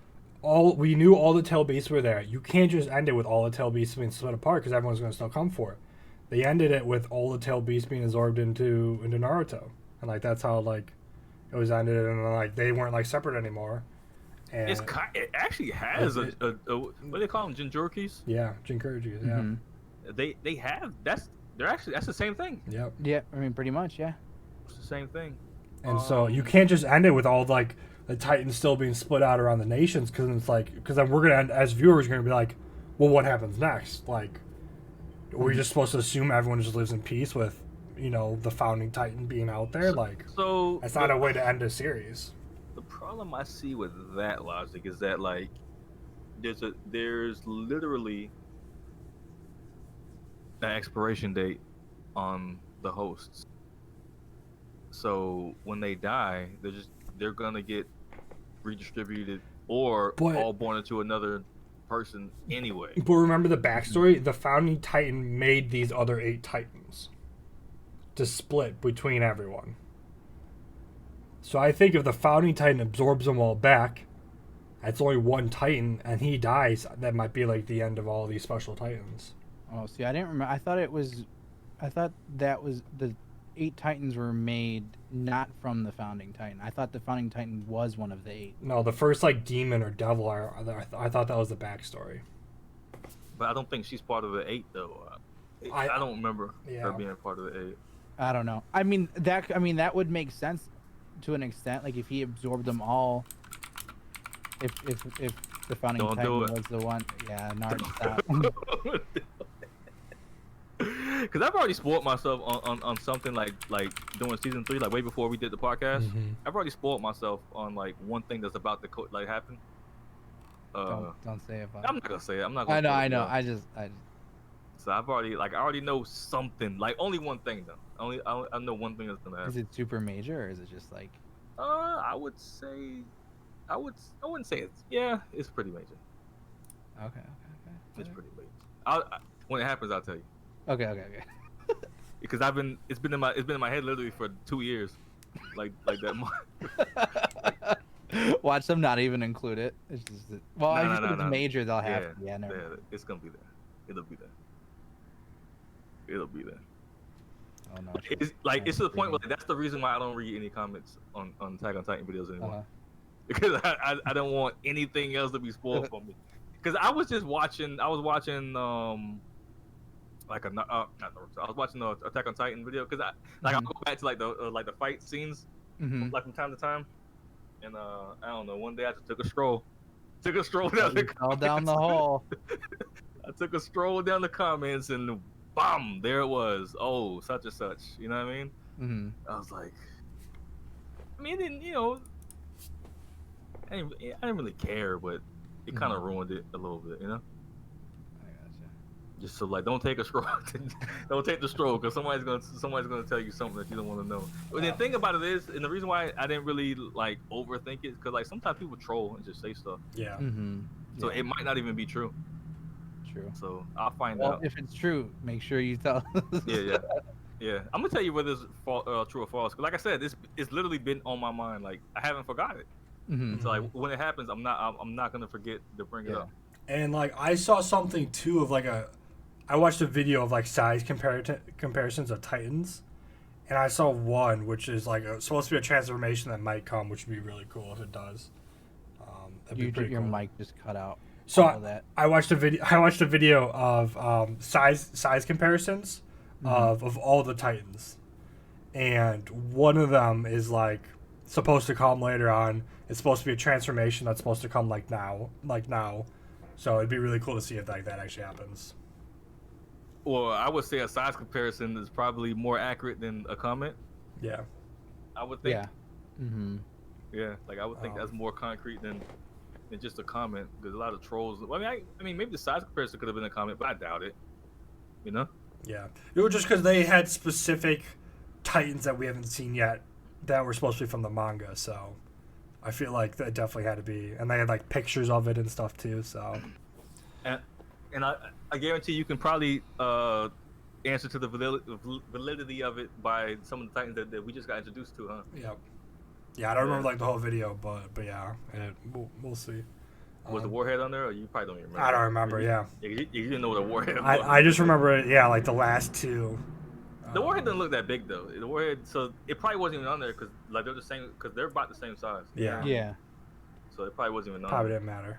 We knew all the tail beasts were there. You can't just end it with all the tail beasts being split apart because everyone's going to still come for it. They ended it with all the tail beasts being absorbed into Naruto, and like that's how like it was ended, and like they weren't like separate anymore. And It actually has a what do they call them, Jinchurikis? yeah, Jinchurikis, yeah. Mhm. They have that's the same thing. Yep. Yeah, I mean, pretty much, yeah. It's the same thing. And so you can't just end it with all like the Titans still being split out around the nations because then we're gonna end, as viewers gonna be like, well, what happens next? Like, are we just supposed to assume everyone just lives in peace with the founding Titan being out there? Like, So that's not a way to end a series. the problem I see with that logic is that like there's literally an expiration date on the hosts. So when they die, they're gonna get redistributed or But- all born into another person anyway. But remember the backstory: the founding Titan made these other 8 Titans to split between everyone. So I think if the founding Titan absorbs them all back, that's only one Titan, and he dies. That might be like the end of all these special Titans. Oh, see, I didn't remember. I thought that was the 8 Titans were made not from the founding Titan. I thought the founding Titan was one of the 8. No, the first like demon or devil. I thought that was the backstory. But I don't think she's part of the 8 though. I don't remember her being part of the 8. I don't know. I mean that would make sense to an extent. Like if he absorbed them all. If the founding Don't Titan do it. was the one, yeah, Naruto. Because I've already spoiled myself on something like during season 3, like way before we did the podcast. Mhm. I've already spoiled myself on like one thing that's about to like happen. Don't say it. I'm not gonna say it. I'm not. Gonna I spoil know. it. I just. So I already know something. Like only one thing though. I know one thing that's gonna happen. Is it super major or is it just like? I would say, I wouldn't say it's. Yeah, it's pretty major. Okay. It's pretty major. When it happens, I'll tell you. Okay. Because it's been in my head literally for 2 years, like that. Watch them not even include it. It's just if it's major, they'll have to. Yeah, never. Yeah, it's gonna be there. It'll be there. Oh no. It's like it's to the point where like, that's the reason why I don't read any comments on Attack on Titan videos anymore. Because I don't want anything else to be spoiled for me. Because I was watching like a not Naruto. I was watching the Attack on Titan video because I'll go back to like the fight scenes Mm-hmm. like from time to time, and I don't know. One day I just took a stroll down the All down the comments. hall. I took a stroll down the comments and bam, there it was. Oh, such and such. You know what I mean? Mm-hmm. I was like, I mean, it didn't, I didn't really care, but it kind of ruined it a little bit, I gotcha. Just so like, don't take a stroll, don't take the stroll, because somebody's gonna tell you something that you don't want to know. But the thing about it is, and the reason why I didn't really like overthink it, because like sometimes people troll and just say stuff, Yeah. Mm-hmm. so it might not even be true. True. So I'll find Well, out. if it's true, make sure you tell us. Yeah. I'm gonna tell you whether it's true or false. Cause like I said, it's literally been on my mind. Like I haven't forgot it. Mm-hmm. So like when it happens, I'm not gonna forget to bring it Yeah. up. And like I saw something too of like I watched a video of like size comparisons of Titans, and I saw one which is like supposed to be a transformation that might come, which would be really cool if it does. That'd be pretty Your cool. mic just cut out. So all of that. I watched a video. I watched a video of size comparisons of all the Titans, and one of them is like supposed to come later on. It's supposed to be a transformation that's supposed to come like now. So it'd be really cool to see if like that actually happens. Well, I would say a size comparison is probably more accurate than a comment. Yeah. I would think. Yeah. Mm-hmm. Yeah. Like I would think that's more concrete than just a comment. Because a lot of trolls. I mean, maybe the size comparison could have been a comment, but I doubt it. Yeah. It was just because they had specific Titans that we haven't seen yet that were supposed to be from the manga. So I feel like that definitely had to be, and they had like pictures of it and stuff too. So. And I guarantee you can probably answer to the validity of it by some of the Titans that we just got introduced to, huh? Yep. Yeah, I don't remember like the whole video, but yeah, we'll see. Was the Warhead on there, or you probably don't even remember? I don't remember. Yeah, You didn't know what a Warhead was. I just remember it. Yeah, like the last two. The Warhead doesn't look that big though. The Warhead, so it probably wasn't even on there because like they're the same, because they're about the same size. Yeah. Yeah. So it probably wasn't even on. Probably there. didn't matter.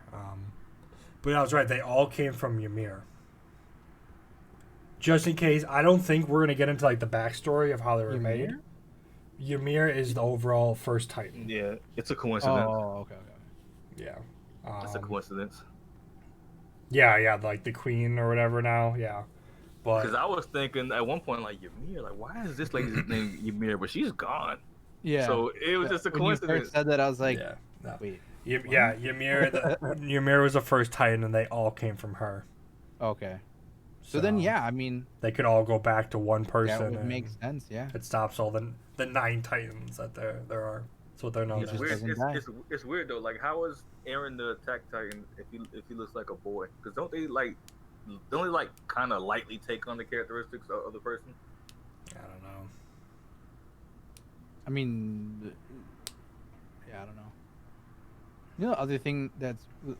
But I was right. They all came from Ymir. Just in case, I don't think we're gonna get into like the backstory of how they were made. Ymir is the overall first Titan. Yeah, it's a coincidence. Oh, okay. Yeah. It's a coincidence. Yeah, like the queen or whatever now. Yeah. But Because I was thinking at one point, like Ymir, like why is this lady's name Ymir, but she's gone. Yeah. So it was just a When you coincidence. first said that, I was like, yeah. No. wait. Ymir was the first Titan, and they all came from her. Okay. So then, yeah, I mean, they could all go back to one person. that would and make sense. Yeah. It stops all the 9 Titans that there are. That's what they're known It's as. weird. doesn't die. It's weird though. Like, how is Aaron the Attack Titan if he looks like a boy? Because don't they kind of lightly take on the characteristics of the person? I don't know. I mean, yeah, I don't know. You know, the other thing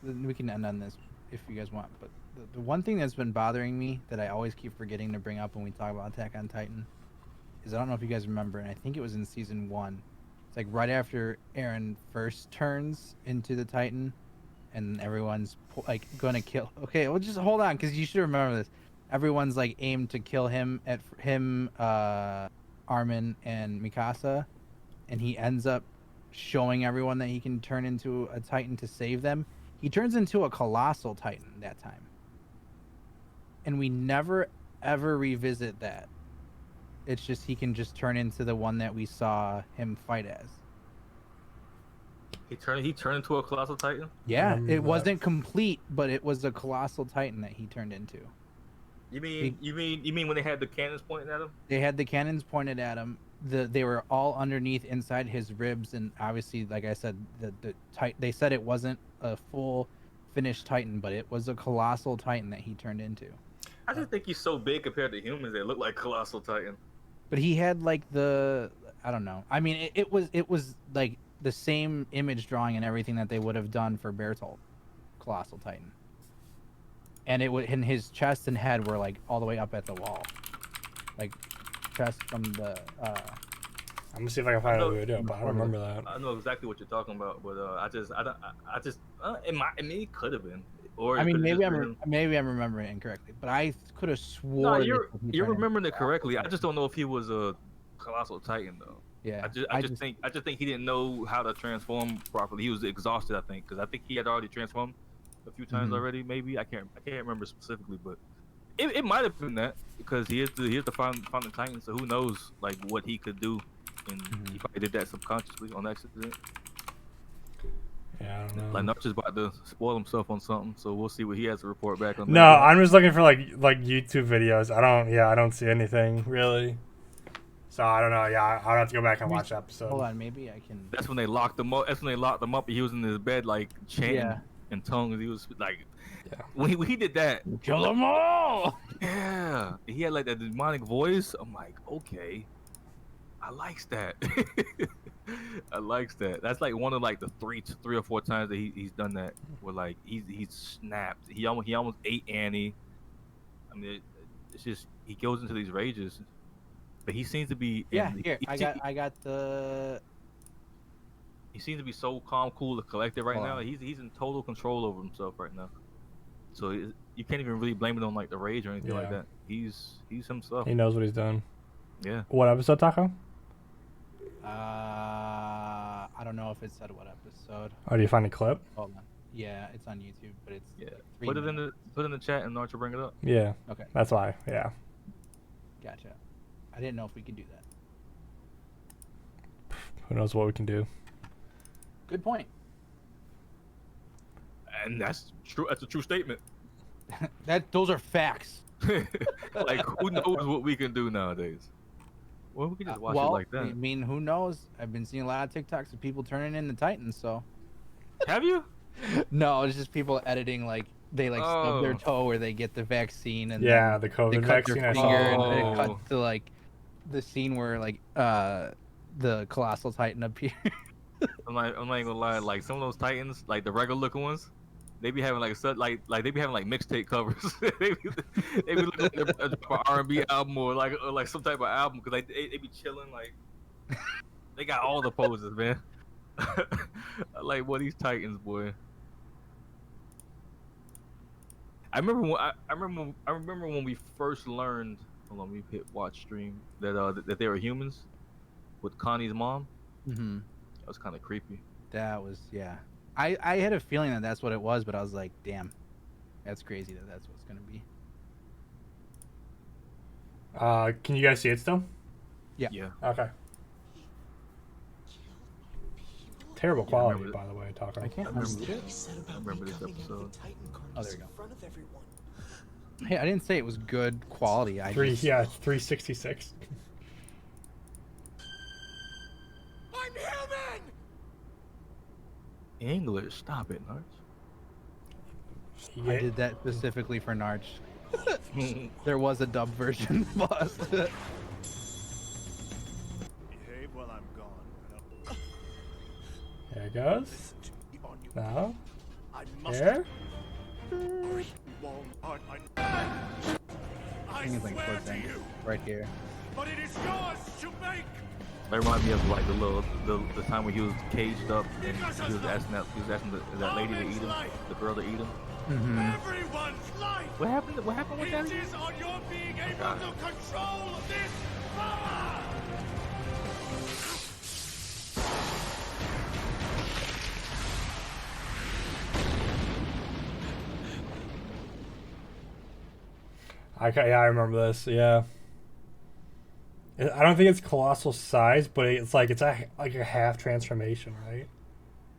we can end on this if you guys want, but the one thing that's been bothering me that I always keep forgetting to bring up when we talk about Attack on Titan is I don't know if you guys remember, and I think it was in season 1. It's like right after Eren first turns into the Titan, and everyone's like going to kill. Okay, well, just hold on, because you should remember this. Everyone's like aimed to kill him Armin and Mikasa, and he ends up showing everyone that he can turn into a Titan to save them. He turns into a colossal Titan that time. And we never ever revisit that. It's just he can just turn into the one that we saw him fight as. He turned into a colossal Titan. Yeah, it wasn't complete, but it was a colossal Titan that he turned into. You mean when they had the cannons pointing at him? They had the cannons pointed at him. They were all underneath inside his ribs, and obviously, like I said, they said it wasn't a full finished Titan, but it was a colossal Titan that he turned into. I just think he's so big compared to humans. They look like colossal Titan. But he had like I don't know. I mean, it was like the same image drawing and everything that they would have done for Bertolt, colossal Titan. And in his chest and head were like all the way up at the wall, like chest from the. I'm gonna see if I can find a video, but I don't remember that. I know exactly what you're talking about, but it could have been. Or I it mean, could have just been him. maybe I'm remembering it incorrectly, but I could have No, sworn you're remembering it correctly. I just don't know if he was a colossal titan though. Yeah, I just think he didn't know how to transform properly. He was exhausted, I think, because I think he had already transformed a few times Mhm. already. Maybe I can't remember specifically, but it might have been that because he is the founding titan. So who knows like what he could do, and he Mhm. probably did that subconsciously on accident. Yeah, I don't Like know. Notch is about to spoil himself on something, so we'll see what he has to report back on No, that. I'm just looking for like YouTube videos. I don't see anything really. So I don't know. Yeah, I'll have to go back and watch the episode. Hold on, maybe I can. That's when they locked him up. That's when they locked him up. He was in his bed like chanting Yeah. in tongues. He was like, Yeah. when he did that, Kill them all. yeah, he had like that demonic voice. I'm like, okay, I likes that. I likes that. That's like one of like the three or four times that he's done that. Where like he's snapped. He almost ate Annie. I mean, it's just he goes into these rages, but he seems to be Yeah, in. here I got the. He seems to be so calm, cool, and collected right Hold now. on. He's in total control over himself right now. So you can't even really blame it on like the rage or anything like Yeah. that. He's himself. He knows what he's doing. Yeah. What episode, Taco? I don't know if it said what episode. Oh, do you find a clip? Hold on. Yeah, it's on YouTube, but it's Yeah. like 3 Put it minutes. in the chat and Archer bring it up. Yeah. Okay, That's why. Yeah. gotcha. I didn't know if we could do that. Who knows what we can do? Good point. And that's true. That's a true statement. Those are facts. Like who knows what we can do nowadays? Well, we can just watch it like I that. mean, who knows? I've been seeing a lot of TikToks of people turning into Titans, so. Have you? No, it's just people editing like they like stub their Oh. toe where they get the vaccine and Yeah, the then they COVID cut vaccine. their I finger and saw. then it Oh. cuts to like the scene where like the colossal titan appears. I'm not even gonna lie. Like some of those Titans, like the regular looking ones, they be having like they be having like mixtape covers. they be looking like an R&B album or like some type of album because they be chilling like they got all the poses, man. I like what these Titans, boy. I remember when we first learned. Hold on, we hit watch stream that they were humans with Connie's mom. Mm-hmm. That was kind of creepy. That was I had a feeling that that's what it was, but I was like, damn, that's crazy that that's what's gonna be. Can you guys see it still? Yeah. Yeah. Okay. Terrible Yeah, I quality, remember by the way, Taco. I can't I remember remember. this. I remember this episode. Oh, there you go. Hey, I didn't say it was good quality. I just, 366. I'm human! English, stop it, Narch. I did that specifically for Narch. There was a dub version, boss. Behave while I'm gone. There it goes. Listen to me on you. Now. I must There. or you won't hurt my I think it's like swear towards the to end, you, right here. but it is yours to make. That reminds me of like the time when he was caged up and he was asking that lady to eat him, the girl to eat him. Mm-hmm. Everyone's life What happened? What happened with that? hinges on your being able to control this power. I remember this. Yeah. I don't think it's colossal size, but it's like like a half transformation, right?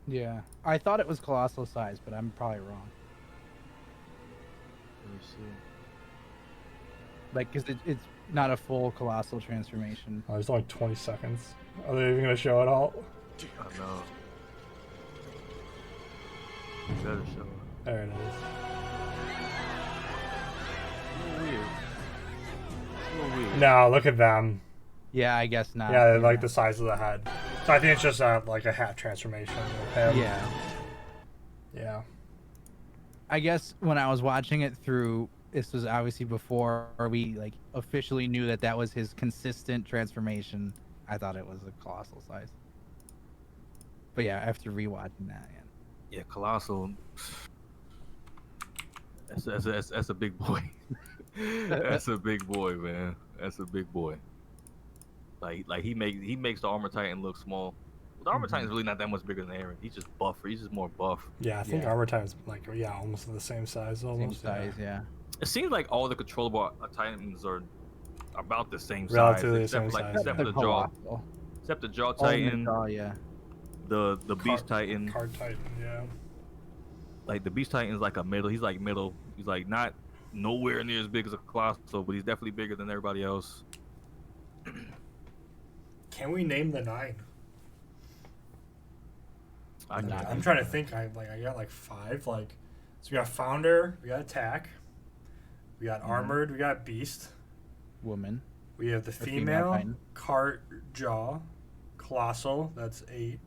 Yeah, I thought it was colossal size, but I'm probably wrong. Let me see. Like, cause it's not a full colossal transformation. Oh, there's only 20 seconds. Are they even gonna show it all? I know. You better show it. There it is. It's a little weird. It's a little weird. No, look at them. Yeah, I guess not. Yeah, they're like the size of the head. So I think it's just like a half transformation of him. Yeah. Yeah. I guess when I was watching it through, this was obviously before we like officially knew that that was his consistent transformation. I thought it was a colossal size. But yeah, after rewatching that, Yeah, Colossal. That's a big boy. That's a big boy, man. That's a big boy. Like he makes the Armor Titan look small. The Armor Titan's really not that much bigger than Aaron. He's just buffer. He's just more buff. Yeah, I think Yeah. Armor Titan's like almost the same size Same almost. size, yeah. It seems like all the controllable Titans are about the same Relatively the size, except same for like size, except yeah. for the jaw, Colossal. except the jaw Oh, and the Titan, jaw, yeah. the Beast Titan. Card Titan, yeah. Like the Beast Titan is like a middle. He's like middle. He's like not nowhere near as big as a Colossal, but he's definitely bigger than everybody else. Can we name the 9? I I'm trying to think. I got like 5. Like, so we got Founder, we got Attack, we got Armored, we got Beast, Woman. we have the female female, Titan. Cart Jaw, Colossal. That's 8,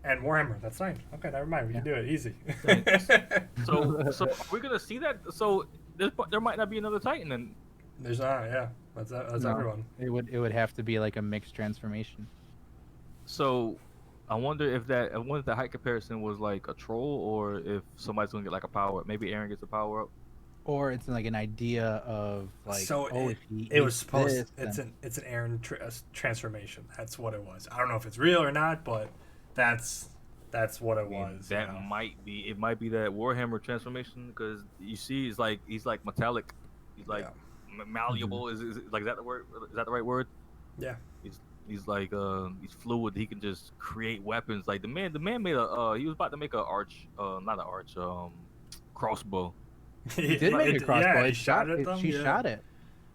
and Warhammer. That's 9. Okay, never mind. We can do it easy. So are we gonna see that? So there might not be another Titan, and There's not. Yeah, that's No. everyone. It would have to be like a mixed transformation. so I wonder if the height comparison was like a troll, or if somebody's gonna get like a power up. Maybe Aaron gets a power up. Or it's like an idea of like, So oh, it, if he it was eats supposed. this, It's an Aaron transformation. That's what it was. I don't know if it's real or not, but that's what it was. That you know? might be. It might be that Warhammer transformation, because you see, he's like metallic. He's like malleable. Is like, is that the word? Is that the right word? Yeah. He's like he's fluid. He can just create weapons. Like the man made a he was about to make a crossbow. he did make a crossbow. Yeah, he It shot at it. them. She yeah. shot it.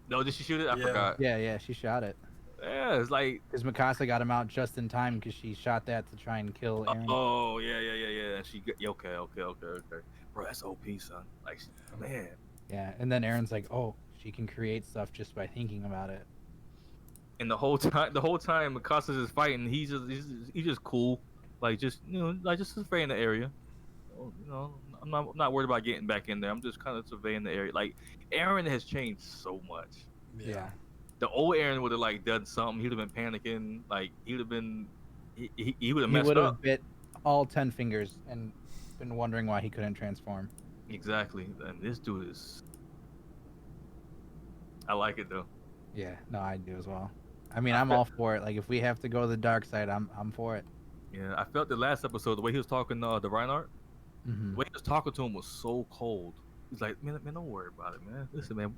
No, did she shoot it? I Yeah. forgot. Yeah, she shot it. Yeah, it's like Because Mikasa got him out just in time because she shot that to try and kill Aaron. oh yeah. And she okay. Bro, that's OP, son. Like man. Yeah, and then Aaron's like, oh, she can create stuff just by thinking about it. And the whole time Mikasa's is fighting, he's just cool, like just like just surveying the area. I'm not worried about getting back in there. I'm just kind of surveying the area. Like Aaron has changed so much. Yeah. The old Aaron would have like done something. He'd have been panicking. Like he would have been, he would have He messed would up. have bit all 10 fingers and been wondering why he couldn't transform. Exactly. And this dude is. I like it though. Yeah, no, I do as well. I mean, I'm all for it. Like, if we have to go to the dark side, I'm for it. Yeah, I felt the last episode, the way he was talking to Reinhardt, the way he was talking to him was so cold. He's like, man, don't worry about it, man. Listen, man,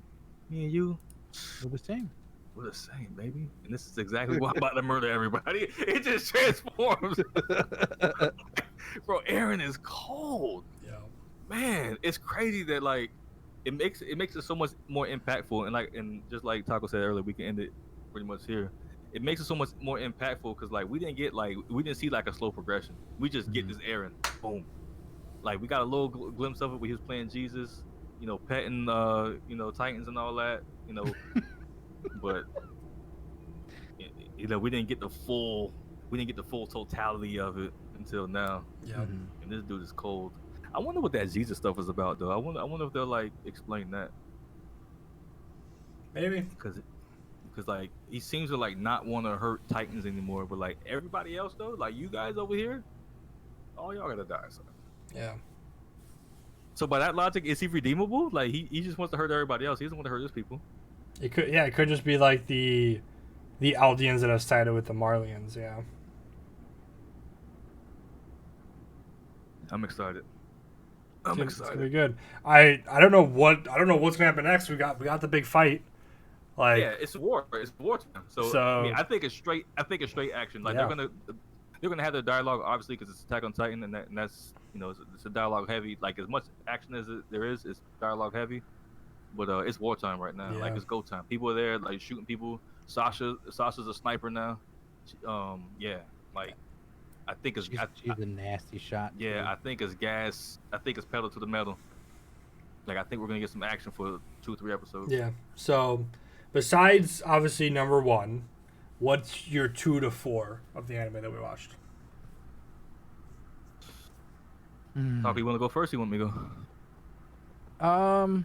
me and you, We're the same. we're the same, baby. And this is exactly why I'm about to murder everybody. It just transforms. Bro, Aaron is cold. Yeah. Man, it's crazy that like it makes it so much more impactful, and just like Taco said earlier, we can end it pretty much here. It makes it so much more impactful because like we didn't see like a slow progression. We just get this Aaron, boom. Like we got a little glimpse of it when he was playing Jesus, petting Titans and all that, but we didn't get the full totality of it until now. Yeah. And this dude is cold. I wonder what that Jesus stuff is about though. I wonder if they'll like explain that. Maybe. Because like he seems to like not want to hurt Titans anymore, but like everybody else though, like you guys over here, all y'all gotta die. So. Yeah. So by that logic, is he redeemable? Like he just wants to hurt everybody else. He doesn't want to hurt his people. It could. Yeah. It could just be like the Aldeans that have sided with the Marlians. Yeah. I'm excited. It's gonna be good. I don't know what's gonna happen next. We got the big fight. Like yeah, it's war. It's war time. So I mean, I think it's straight action. Like Yeah. they're gonna have their dialogue obviously because it's Attack on Titan, and that's it's a dialogue heavy. Like as much action as there is, it's dialogue heavy. But it's wartime right now. Yeah. Like it's go time. People are there like shooting people. Sasha's a sniper now. Yeah. Like I think it's She's a nasty shot. yeah. too. I think it's gas. I think it's pedal to the metal. Like I think we're gonna get some action for 2 or 3 episodes. yeah. So besides obviously number 1, what's your 2 to 4 of the anime that we watched? Talk, you want to go first? Or you want me to go?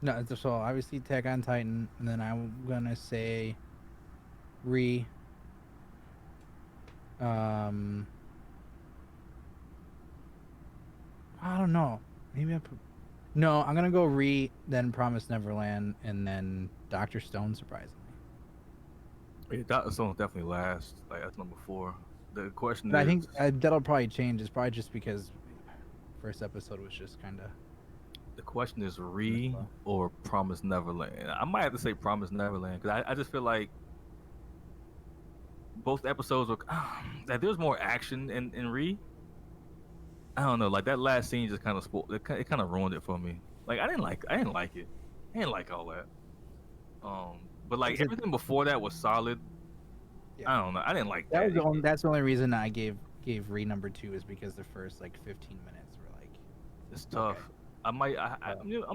No, so obviously Attack on Titan, and then I'm gonna say I don't know. Maybe I put. No, I'm gonna go then Promise Neverland, and then Doctor Stone. Surprisingly, Yeah, Dr. Stone definitely last. Like that's number 4. The question but I is, think that'll probably change. It's probably just because first episode was just kind of. the question is Re or Promise Neverland. I might have to say Promise Neverland because I just feel like both episodes were that there was more action in Re. I don't know, like that last scene just kind of spoiled. It kind of ruined it for me. Like I didn't like it. I didn't like all that. But like everything before that was solid. Yeah. I don't know. I didn't like That that. was the only, that's the only reason I gave Re number 2 is because the first like 15 minutes were like. It's tough. Okay. I'm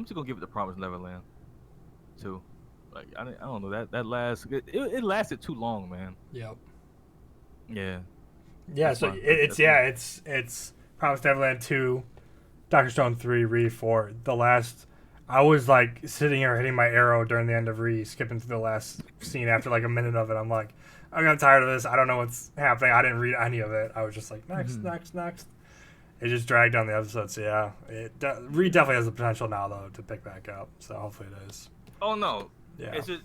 just gonna give it to Promise Neverland, too. Like I don't know that last it lasted too long, man. Yep. Yeah. Yeah. That's So fine. it's Promised Neverland 2, Doctor Stone 3, Re 4. The last, I was like sitting here hitting my arrow during the end of Re, skipping to the last scene after like a minute of it. I'm like, I got tired of this. I don't know what's happening. I didn't read any of it. I was just like, next. It just dragged on the episode. So yeah, Re definitely has the potential now though to pick back up. So hopefully it is. Oh no. Yeah. It's just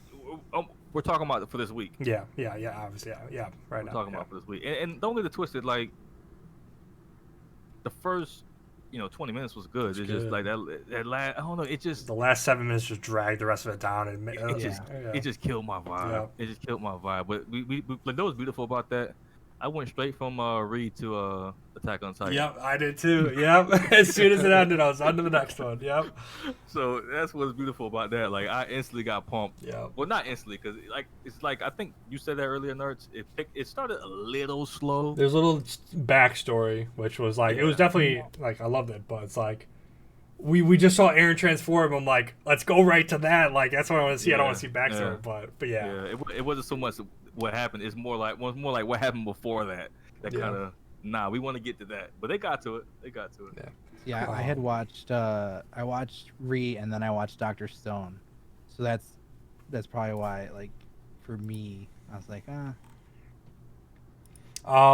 we're talking about it for this week. Yeah. Obviously, yeah. Right We're now. talking yeah. about for this week, and don't get it twisted. Like the first, 20 minutes was good. It's just good. like that last. I don't know. It just The last 7 minutes just dragged the rest of it down. And it just killed my vibe. Yeah. It just killed my vibe. But we like that was beautiful about that. I went straight from Reed to Attack on Titan. Yep, I did too. Yep. As soon as it ended, I was on to the next one. Yep. So that's what's beautiful about that. Like I instantly got pumped. Yep. Well, not instantly, because it's like I think you said that earlier, Nerds. It started a little slow. There's a little backstory, which was like, it was definitely, like, I loved it, but it's like, we just saw Aaron transform. I'm like, let's go right to that. Like, that's what I want to see. I don't want to see backstory, but yeah. Yeah, it wasn't so much what happened. It's more like what happened before that. That kind of we want to get to that, but they got to it. Yeah, I had watched I watched Re and then I watched Doctor Stone, so that's probably why, like, for me, I was like, I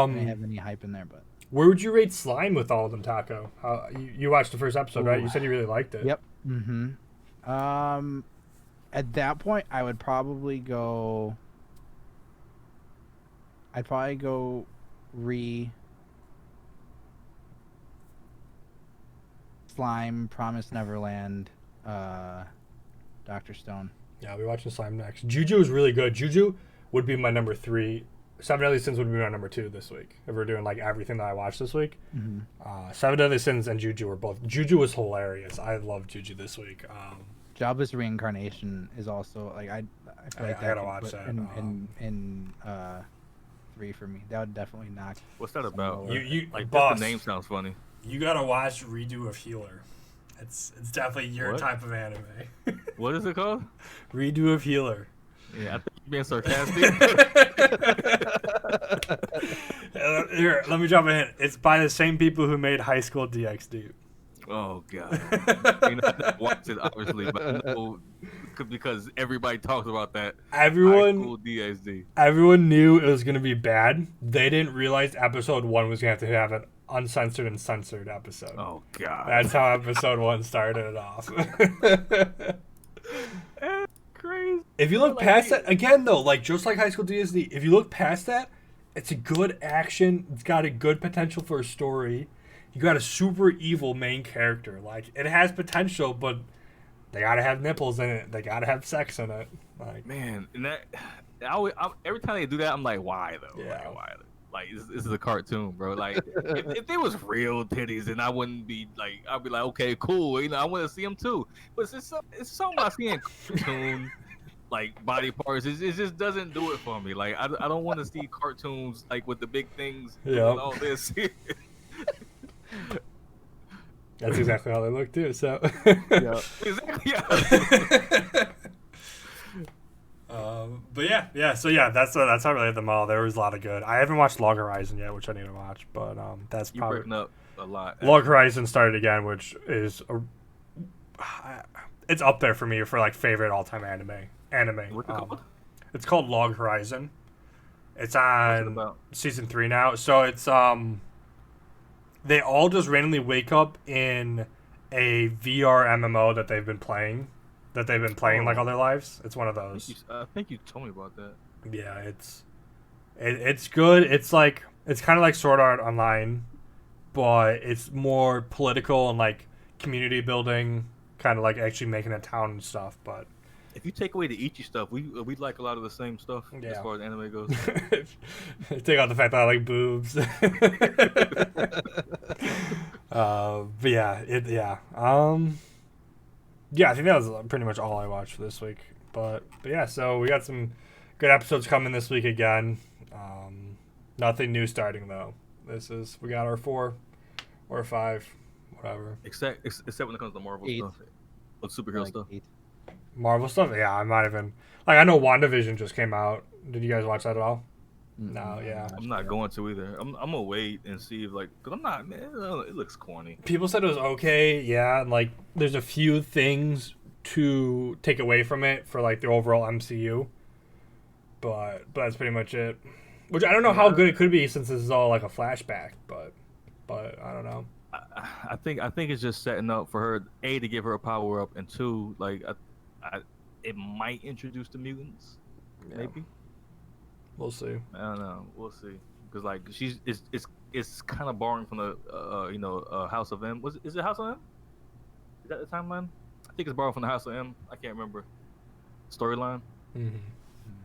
didn't have any hype in there, but. Where would you rate Slime with all of them, Taco? You watched the first episode, right? You said you really liked it. Yep. At that point, I would probably go. I'd probably go Re, Slime, Promise Neverland, Doctor Stone. Yeah, I'll be watching Slime next. Juju is really good. Juju would be my number 3. Seven Deadly Sins would be my number 2 this week. If we're doing like everything that I watched this week. Seven Deadly Sins and Juju were both. Juju was hilarious. I love Juju this week. Jobless Reincarnation is also like I feel like I gotta watch that. In 3 for me. That would definitely knock. What's that about? You Like boss. the name sounds funny. You gotta watch Redo of Healer. It's definitely your What? type of anime. What is it called? Redo of Healer. Yeah, I think you're being sarcastic. Here, let me drop a hint. It's by the same people who made High School DxD. Oh god. I watched it obviously, but I know because everybody talks about that. High School DxD. Everyone knew it was gonna be bad. They didn't realize episode 1 was gonna have an uncensored and censored episode. Oh god. That's how episode 1 started it off. That's crazy. If you look past that, again though, like just like High School DxD, if you look past that, it's a good action. It's got a good potential for a story. You got a super evil main character. Like, it has potential, but they gotta have nipples in it. They gotta have sex in it. Like, Man, and that every time they do that, I'm like, why though? Yeah. Like, why? Like this is a cartoon, bro. Like if there was real titties, then I wouldn't be like, I'd be like, okay, cool. I want to see them too. But it's something about seeing cartoon like body parts. It just doesn't do it for me. Like I don't want to see cartoons like with the big things and all this. that's exactly how they look too. So, Yeah. Exactly. Yeah. but yeah. So yeah, that's how I related them all. There was a lot of good. I haven't watched Log Horizon yet, which I need to watch. But that's You're probably breaking up a lot. Log Horizon started again, which is it's up there for me for like favorite all time anime. What's it called? It's called Log Horizon. It's What's it on about? season 3 now. So it's they all just randomly wake up in a VR MMO that they've been playing, like all their lives. It's one of those. I think you told me about that. Yeah, it's good. It's like it's kind of like Sword Art Online, but it's more political and like community building, kind of like actually making a town and stuff. But If you take away the Ichi stuff, we like a lot of the same stuff as Yeah. far as anime goes. take out the fact that I like boobs. But yeah. Yeah, I think that was pretty much all I watched for this week. But yeah, so we got some good episodes coming this week again. Nothing new starting though. We got our 4 or 5, whatever. Except when it comes to Marvel 8. stuff, or superhero Like stuff. 8. Marvel stuff. Yeah, I'm not even like I know WandaVision just came out. Did you guys watch that at all? Mm-mm, No, yeah. I'm not going to either. I'm gonna wait and see if like, cause I'm not, man. It looks corny. People said it was okay. Yeah, and like there's a few things to take away from it for like the overall MCU. But that's pretty much it. Which I don't know how good it could be since this is all like a flashback, but I don't know. I think it's just setting up for her to give her a power up, and 2, like it might introduce the mutants, Yeah. maybe. We'll see. I don't know. We'll see. Because like it's kind of borrowing from the House of M. Is it House of M? Is that the timeline? I think it's borrowed from the House of M. I can't remember. Storyline Mm-hmm.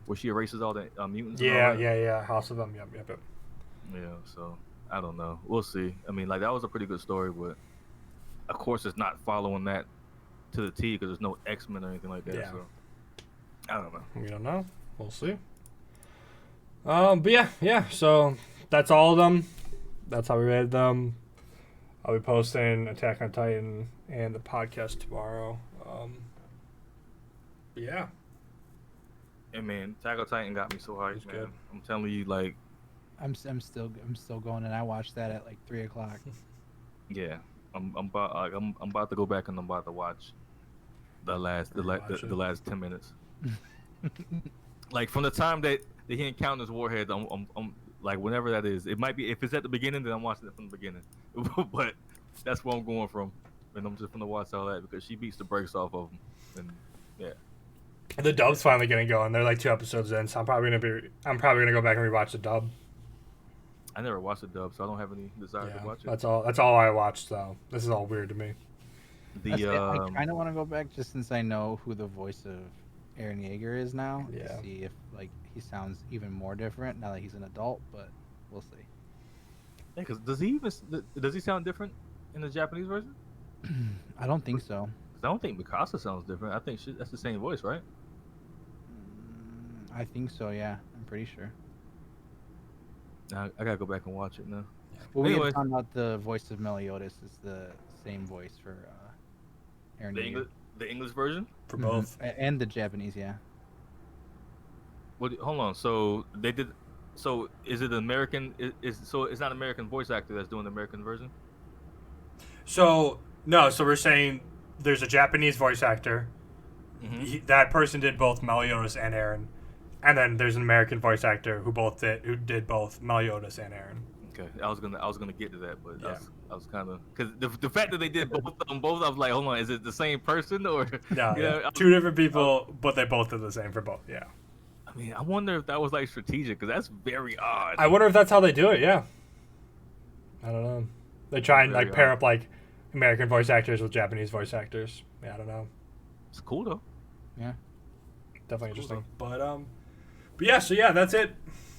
where she erases all the mutants. and all Yeah, that. yeah. House of them. Yep. Yeah. So I don't know. We'll see. I mean, like that was a pretty good story, but of course it's not following that to the T because there's no X-Men or anything like that. Yeah. So I don't know. We don't know. We'll see. But yeah. So that's all of them. That's how we rated them. I'll be posting Attack on Titan and the podcast tomorrow. But yeah. And man, Attack on Titan got me so hyped, It's man. good. I'm telling you, like, I'm still going, and I watched that at like 3:00. yeah, I'm about to go back and I'm about to watch the last Rewatch it. 10 minutes. Like from the time that he encounters warheads, I'm like whenever that is. It might be if it's at the beginning, then I'm watching it from the beginning. But that's where I'm going from, and I'm just gonna watch all that because she beats the brakes off of him. And yeah, The dub's finally getting going. They're like 2 episodes in, so I'm probably gonna go back and rewatch the dub. I never watched the dub, so I don't have any desire to watch it. That's all I watched though. This is all weird to me. The I kind of want to go back just since I know who the voice of Eren Yeager is now. Yeah. To see if like he sounds even more different now that he's an adult, but we'll see. yeah, 'cause does he sound different in the Japanese version? I don't think so. 'Cause I don't think Mikasa sounds different. I think that's the same voice, right? I think so. Yeah, I'm pretty sure. I gotta go back and watch it now. Well, we Anyways. had found out the voice of Meliodas is the same voice for Eren Yeager. The English version. For Mhm. both. And the Japanese, yeah. Hold on. So they did. So is it American? So it's not American voice actor that's doing the American version? So we're saying there's a Japanese voice actor. Mm-hmm. That person did both Meliodas and Eren, and then there's an American voice actor who did both Meliodas and Eren. Okay, I was gonna get to that, but Yeah. I was kind of because the fact that they did both of them, I was like, hold on, is it the same person or? No, You know, yeah. 2 different people, but they both did the same for both. Yeah. I mean, I wonder if that was like strategic because that's very odd. I wonder if that's how they do it. Yeah. I don't know. They try and Very like pair odd. up like American voice actors with Japanese voice actors. Yeah, I don't know. It's cool though. Yeah. Definitely It's cool, interesting. But yeah, so yeah, that's it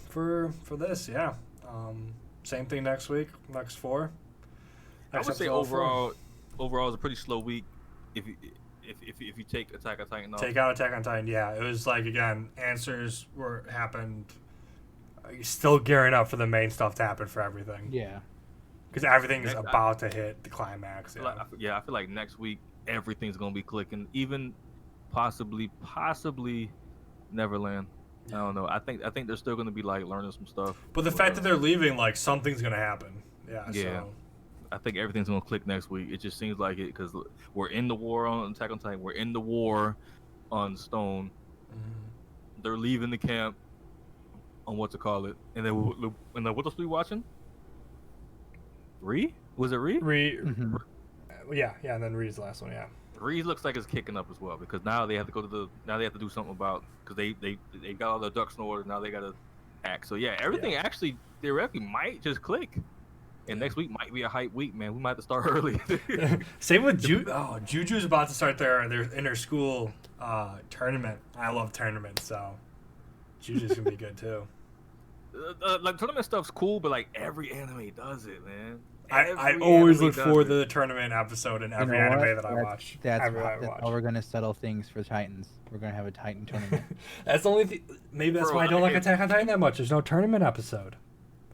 for this. Yeah. Same thing next week. Next 4. I Next would say episode 4. overall it's a pretty slow week if you take Attack on Titan off. Take out Attack on Titan. Yeah, it was like again, answers happened. Still gearing up for the main stuff to happen for everything. Yeah. Because everything's Next- about to hit the climax. Yeah. I feel like next week everything's gonna be clicking, even possibly Neverland. I don't know. I think they're still gonna be like learning some stuff. But the fact that they're leaving, like something's gonna happen. Yeah. Yeah. So. I think everything's gonna click next week. It just seems like it because we're in the war on Attack on Titan. We're in the war on Stone. They're leaving the camp on what to call it, and then what else we watching? Was it Re? Re. Mhm. Yeah, and then Reed's the last one. Yeah. Reed looks like it's kicking up as well because now they have to go to the now they have to do something about because they got all their ducks in order. Now they got to act. So yeah, everything actually theoretically might just click. And next week might be a hype week, man. We might have to start early. Same with Juju's about to start their inter-school tournament. I love tournaments, so Juju's gonna be good too. Like tournament stuff's cool, but like every anime does it, man. I always look forward to the tournament episode in every anime that I watch. That's how we're gonna settle things for Titans. We're gonna have a Titan tournament. That's the only maybe that's why I don't like Attack on Titan that much. There's no tournament episode.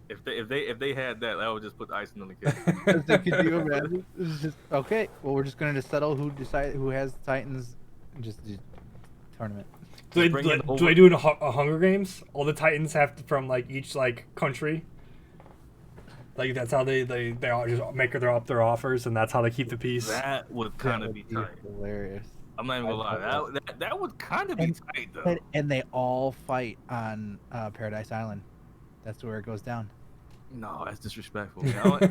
If they had that, I would just put icing on the cake. Could you imagine? It's just okay. Well, we're just gonna settle who has Titans. And just do tournament. Do they do a Hunger Games? All the Titans have to, from like each like country. Like that's how they all just make their offers, and that's how they keep the peace. That would kind of be tight. Hilarious. I'm not even gonna lie. That would kind of be tight though. And they all fight on Paradise Island. That's where it goes down. No, that's disrespectful. Like,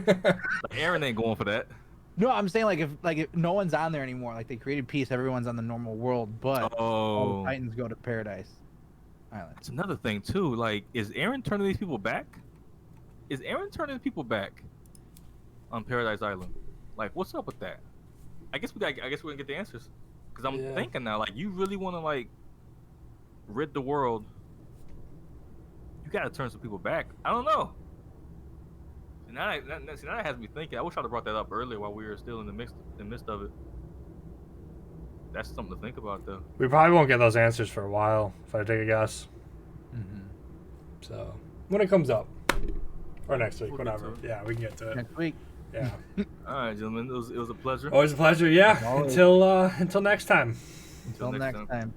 Aaron ain't going for that. No, I'm saying if no one's on there anymore, like they created peace, everyone's on the normal world, but all the Titans go to Paradise Island. It's another thing too. Like, is Aaron turning these people back? Is Aaron turning people back on Paradise Island? Like, what's up with that? I guess we're gonna get the answers. Cause I'm thinking now, like, you really want to like rid the world? You gotta turn some people back. I don't know. Now that has me thinking. I wish I'd have brought that up earlier while we were still in the midst of it. That's something to think about, though. We probably won't get those answers for a while, if I take a guess. Mm-hmm. So when it comes up, or next week, whatever. Yeah, we can get to it next week. Yeah. All right, gentlemen. It was a pleasure. Always a pleasure. Yeah. Until next time. Until next time.